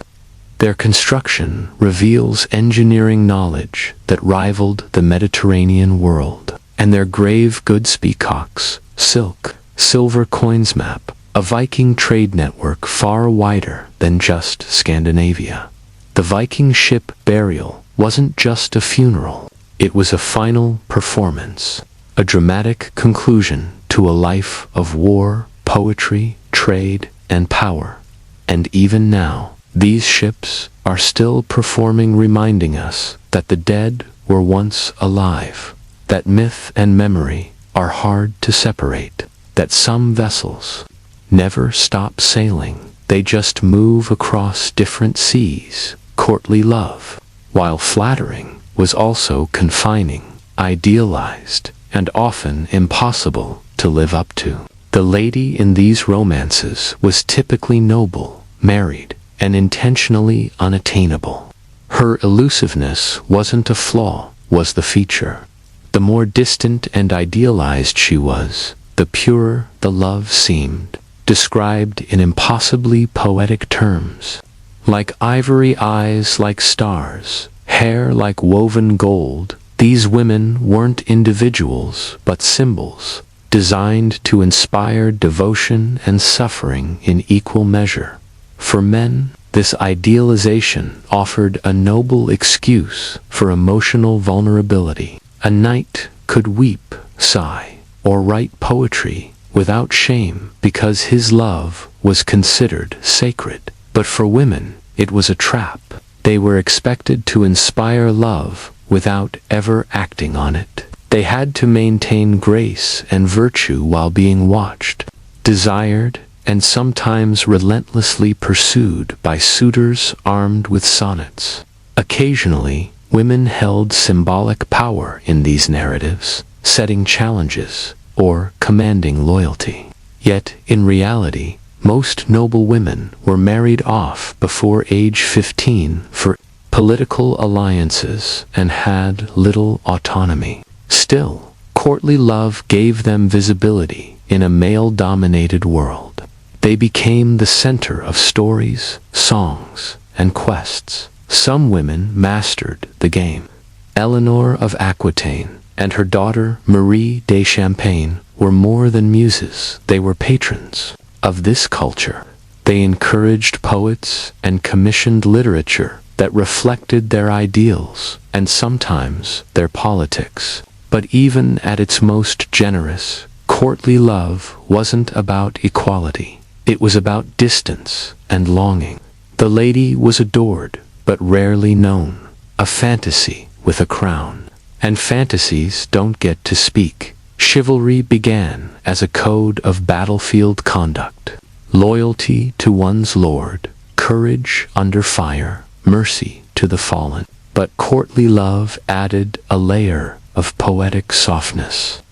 Their construction reveals engineering knowledge that rivaled the Mediterranean world. And their grave goods peacocks, silk, silver coins map a Viking trade network far wider than just Scandinavia. The Viking ship burial wasn't just a funeral. It was a final performance, a dramatic conclusion to a life of war, poetry, trade, and power. And even now, these ships are still performing, reminding us that the dead were once alive, that myth and memory are hard to separate, that some vessels never stop sailing, they just move across different seas. Courtly love, while flattering, was also confining, idealized, and often impossible to live up to. The lady in these romances was typically noble, married, and intentionally unattainable. Her elusiveness wasn't a flaw, was the feature. The more distant and idealized she was, the purer the love seemed, described in impossibly poetic terms. Like ivory eyes like stars, hair like woven gold, these women weren't individuals but symbols, designed to inspire devotion and suffering in equal measure. For men, this idealization offered a noble excuse for emotional vulnerability. A knight could weep, sigh, or write poetry without shame because his love was considered sacred. But for women, it was a trap. They were expected to inspire love without ever acting on it. They had to maintain grace and virtue while being watched, desired, and sometimes relentlessly pursued by suitors armed with sonnets. Occasionally, women held symbolic power in these narratives, setting challenges or commanding loyalty. Yet, in reality, most noble women were married off before age 15 for political alliances and had little autonomy. Still, courtly love gave them visibility in a male-dominated world. They became the center of stories, songs, and quests. Some women mastered the game. Eleanor of Aquitaine and her daughter Marie de Champagne were more than muses, they were patrons of this culture. They encouraged poets and commissioned literature that reflected their ideals and sometimes their politics. But even at its most generous, courtly love wasn't about equality. It was about distance and longing. The lady was adored, but rarely known, a fantasy with a crown. And fantasies don't get to speak. Chivalry began as a code of battlefield conduct, loyalty to one's lord, courage under fire, mercy to the fallen. But courtly love added a layer of poetic softness.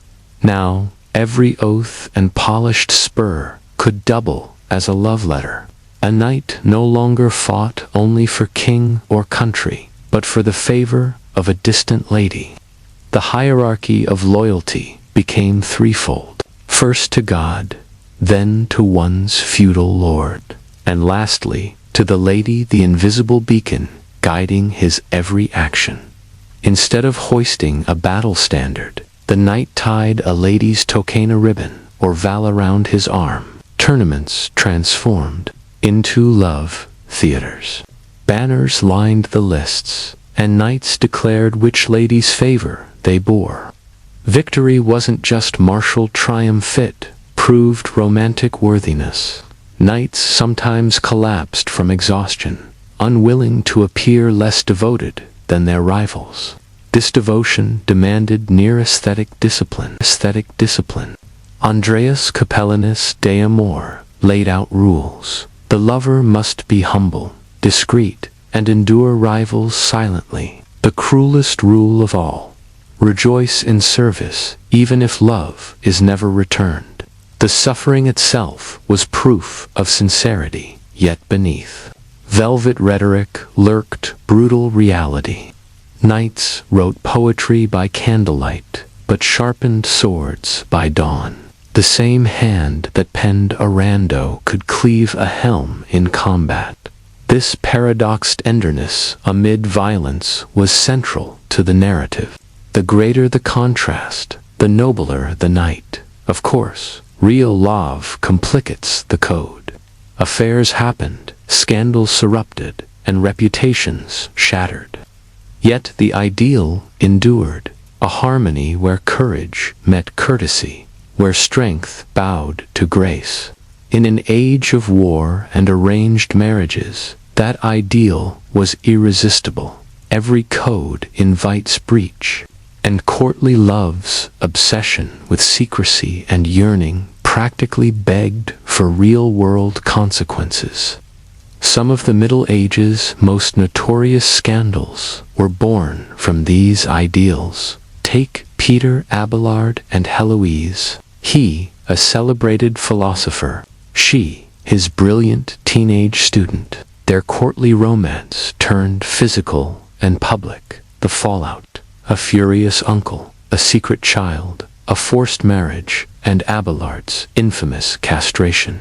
Now, every oath and polished spur could double as a love letter. A knight no longer fought only for king or country, but for the favor of a distant lady. The hierarchy of loyalty became threefold: first to God, then to one's feudal lord, and lastly to the lady, the invisible beacon guiding his every action. Instead of hoisting a battle standard, the knight tied a lady's tokena ribbon or val around his arm. Tournaments transformed into love theaters. Banners lined the lists, and knights declared which lady's favor they bore. Victory wasn't just martial triumph, it proved romantic worthiness. Knights sometimes collapsed from exhaustion, unwilling to appear less devoted than their rivals. This devotion demanded near aesthetic discipline. Andreas Capellanus de Amor laid out rules. The lover must be humble, discreet, and endure rivals silently. The cruelest rule of all: rejoice in service, even if love is never returned. The suffering itself was proof of sincerity, yet beneath velvet rhetoric lurked brutal reality. Knights wrote poetry by candlelight, but sharpened swords by dawn. The same hand that penned a rando could cleave a helm in combat. This paradoxed tenderness amid violence was central to the narrative. The greater the contrast, the nobler the knight. Of course, real love complicates the code. Affairs happened, scandals erupted, and reputations shattered. Yet the ideal endured, a harmony where courage met courtesy, where strength bowed to grace. In an age of war and arranged marriages, that ideal was irresistible. Every code invites breach, and courtly love's obsession with secrecy and yearning practically begged for real-world consequences. Some of the Middle Ages' most notorious scandals were born from these ideals. Take Peter Abelard and Heloise. He, a celebrated philosopher; she, his brilliant teenage student. Their courtly romance turned physical and public. The fallout: a furious uncle, a secret child, a forced marriage, and Abelard's infamous castration.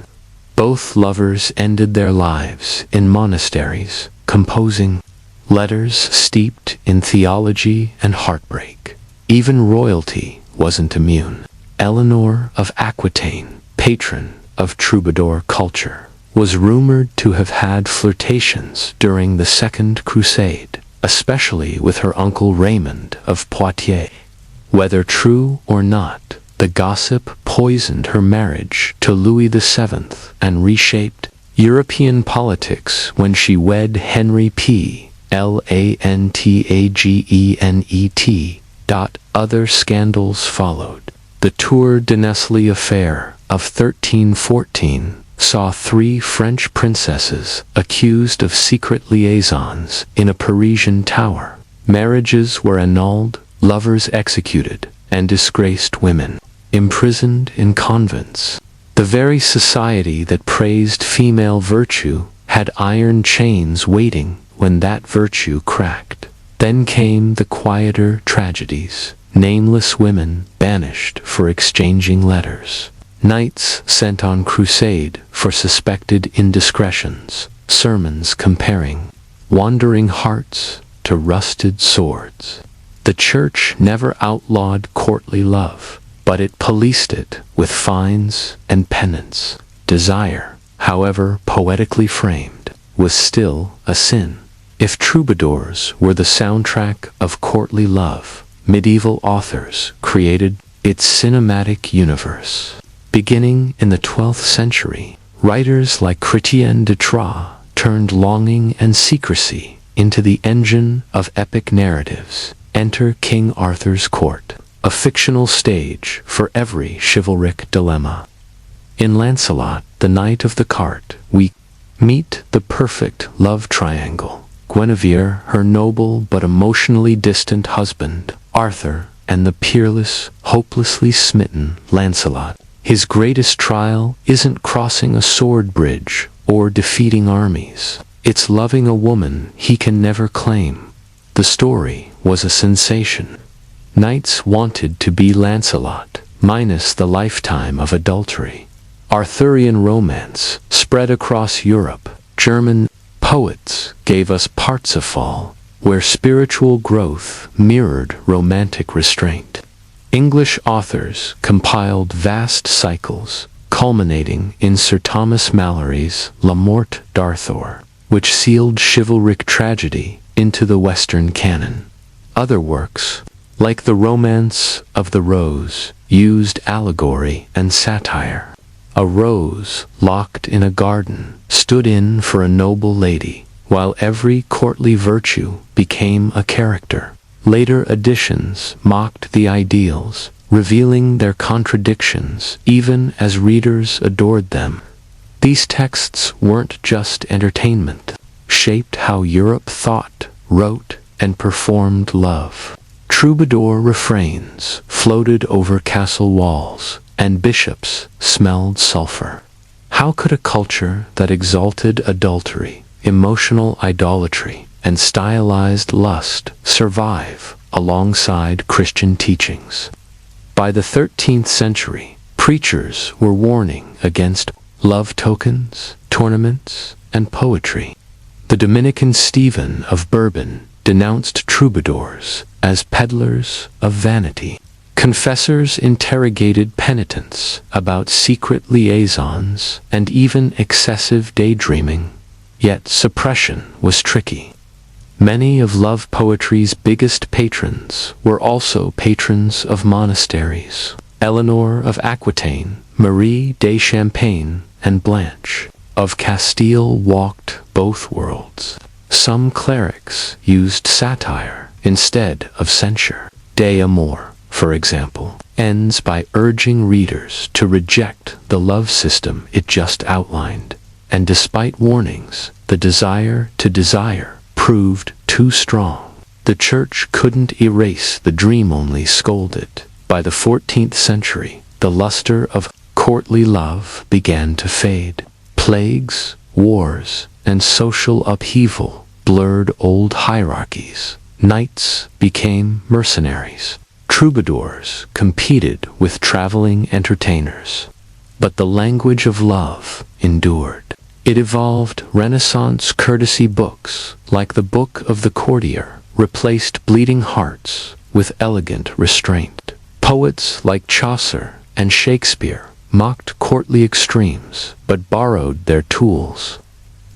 Both lovers ended their lives in monasteries, composing letters steeped in theology and heartbreak. Even royalty wasn't immune. Eleanor of Aquitaine, patron of troubadour culture, was rumored to have had flirtations during the Second Crusade, especially with her uncle Raymond of Poitiers. Whether true or not, the gossip poisoned her marriage to Louis VII and reshaped European politics when she wed Henry P. Lantagenet. Other scandals followed. The Tour de Nesle affair of 1314 saw 3 French princesses accused of secret liaisons in a Parisian tower. Marriages were annulled, lovers executed, and disgraced women imprisoned in convents. The very society that praised female virtue had iron chains waiting when that virtue cracked. Then came the quieter tragedies: nameless women banished for exchanging letters, knights sent on crusade for suspected indiscretions, sermons comparing wandering hearts to rusted swords. The church never outlawed courtly love, but it policed it with fines and penance. Desire, however poetically framed, was still a sin. If troubadours were the soundtrack of courtly love, medieval authors created its cinematic universe. Beginning in the 12th century, writers like Chrétien de Troyes turned longing and secrecy into the engine of epic narratives. Enter King Arthur's court. a fictional stage for every chivalric dilemma. In Lancelot, the Knight of the Cart, we meet the perfect love triangle. Guinevere, her noble but emotionally distant husband, Arthur, and the peerless, hopelessly smitten Lancelot. His greatest trial isn't crossing a sword bridge or defeating armies. It's loving a woman he can never claim. The story was a sensation. Knights wanted to be Lancelot, minus the lifetime of adultery. Arthurian romance spread across Europe. German poets gave us Parsifal, where spiritual growth mirrored romantic restraint. English authors compiled vast cycles, culminating in Sir Thomas Malory's La Morte d'Arthur, which sealed chivalric tragedy into the Western canon. Other works, like the Romance of the Rose, used allegory and satire. A rose locked in a garden stood in for a noble lady, while every courtly virtue became a character. Later editions mocked the ideals, revealing their contradictions even as readers adored them. These texts weren't just entertainment, shaped how Europe thought, wrote, and performed love. Troubadour refrains floated over castle walls, and bishops smelled sulfur. How could a culture that exalted adultery, emotional idolatry, and stylized lust survive alongside Christian teachings? By the 13th century, preachers were warning against love tokens, tournaments, and poetry. The Dominican Stephen of Bourbon denounced troubadours as peddlers of vanity. Confessors interrogated penitents about secret liaisons and even excessive daydreaming. Yet suppression was tricky. Many of love poetry's biggest patrons were also patrons of monasteries. Eleanor of Aquitaine, Marie de Champagne, and Blanche of Castile walked both worlds. Some clerics used satire instead of censure. De Amor, for example, ends by urging readers to reject the love system it just outlined. And despite warnings, the desire to desire proved too strong. The church couldn't erase the dream, only scold it. By the 14th century, the luster of courtly love began to fade. Plagues, wars, and social upheaval blurred old hierarchies. Knights became mercenaries. Troubadours competed with traveling entertainers. But the language of love endured. It evolved. Renaissance courtesy books, like the Book of the Courtier, replaced bleeding hearts with elegant restraint. Poets like Chaucer and Shakespeare mocked courtly extremes, but borrowed their tools.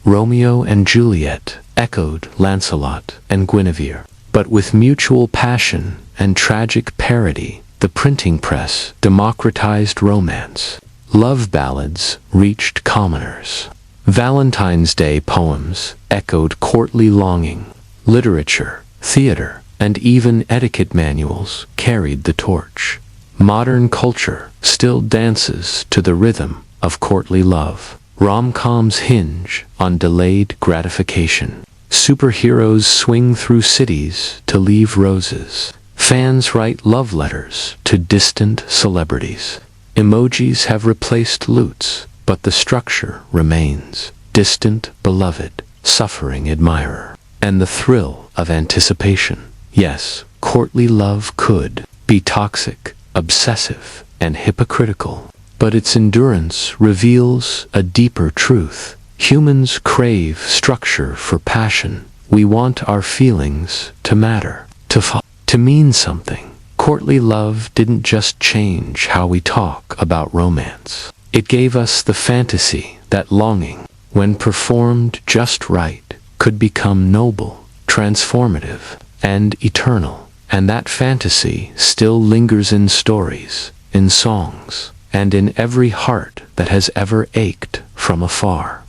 Romeo and Juliet echoed Lancelot and Guinevere, but with mutual passion and tragic parody. The printing press democratized romance. Love ballads reached commoners. Valentine's Day poems echoed courtly longing. Literature, theater, and even etiquette manuals carried the torch. Modern culture still dances to the rhythm of courtly love. Rom-coms hinge on delayed gratification. Superheroes swing through cities to leave roses. Fans write love letters to distant celebrities. Emojis have replaced lutes, but the structure remains. Distant beloved, suffering admirer, and the thrill of anticipation. Yes, courtly love could be toxic, obsessive, and hypocritical, but its endurance reveals a deeper truth. Humans crave structure for passion. We want our feelings to matter, to mean something. Courtly love didn't just change how we talk about romance. It gave us the fantasy that longing, when performed just right, could become noble, transformative, and eternal. And that fantasy still lingers in stories, in songs, and in every heart that has ever ached from afar.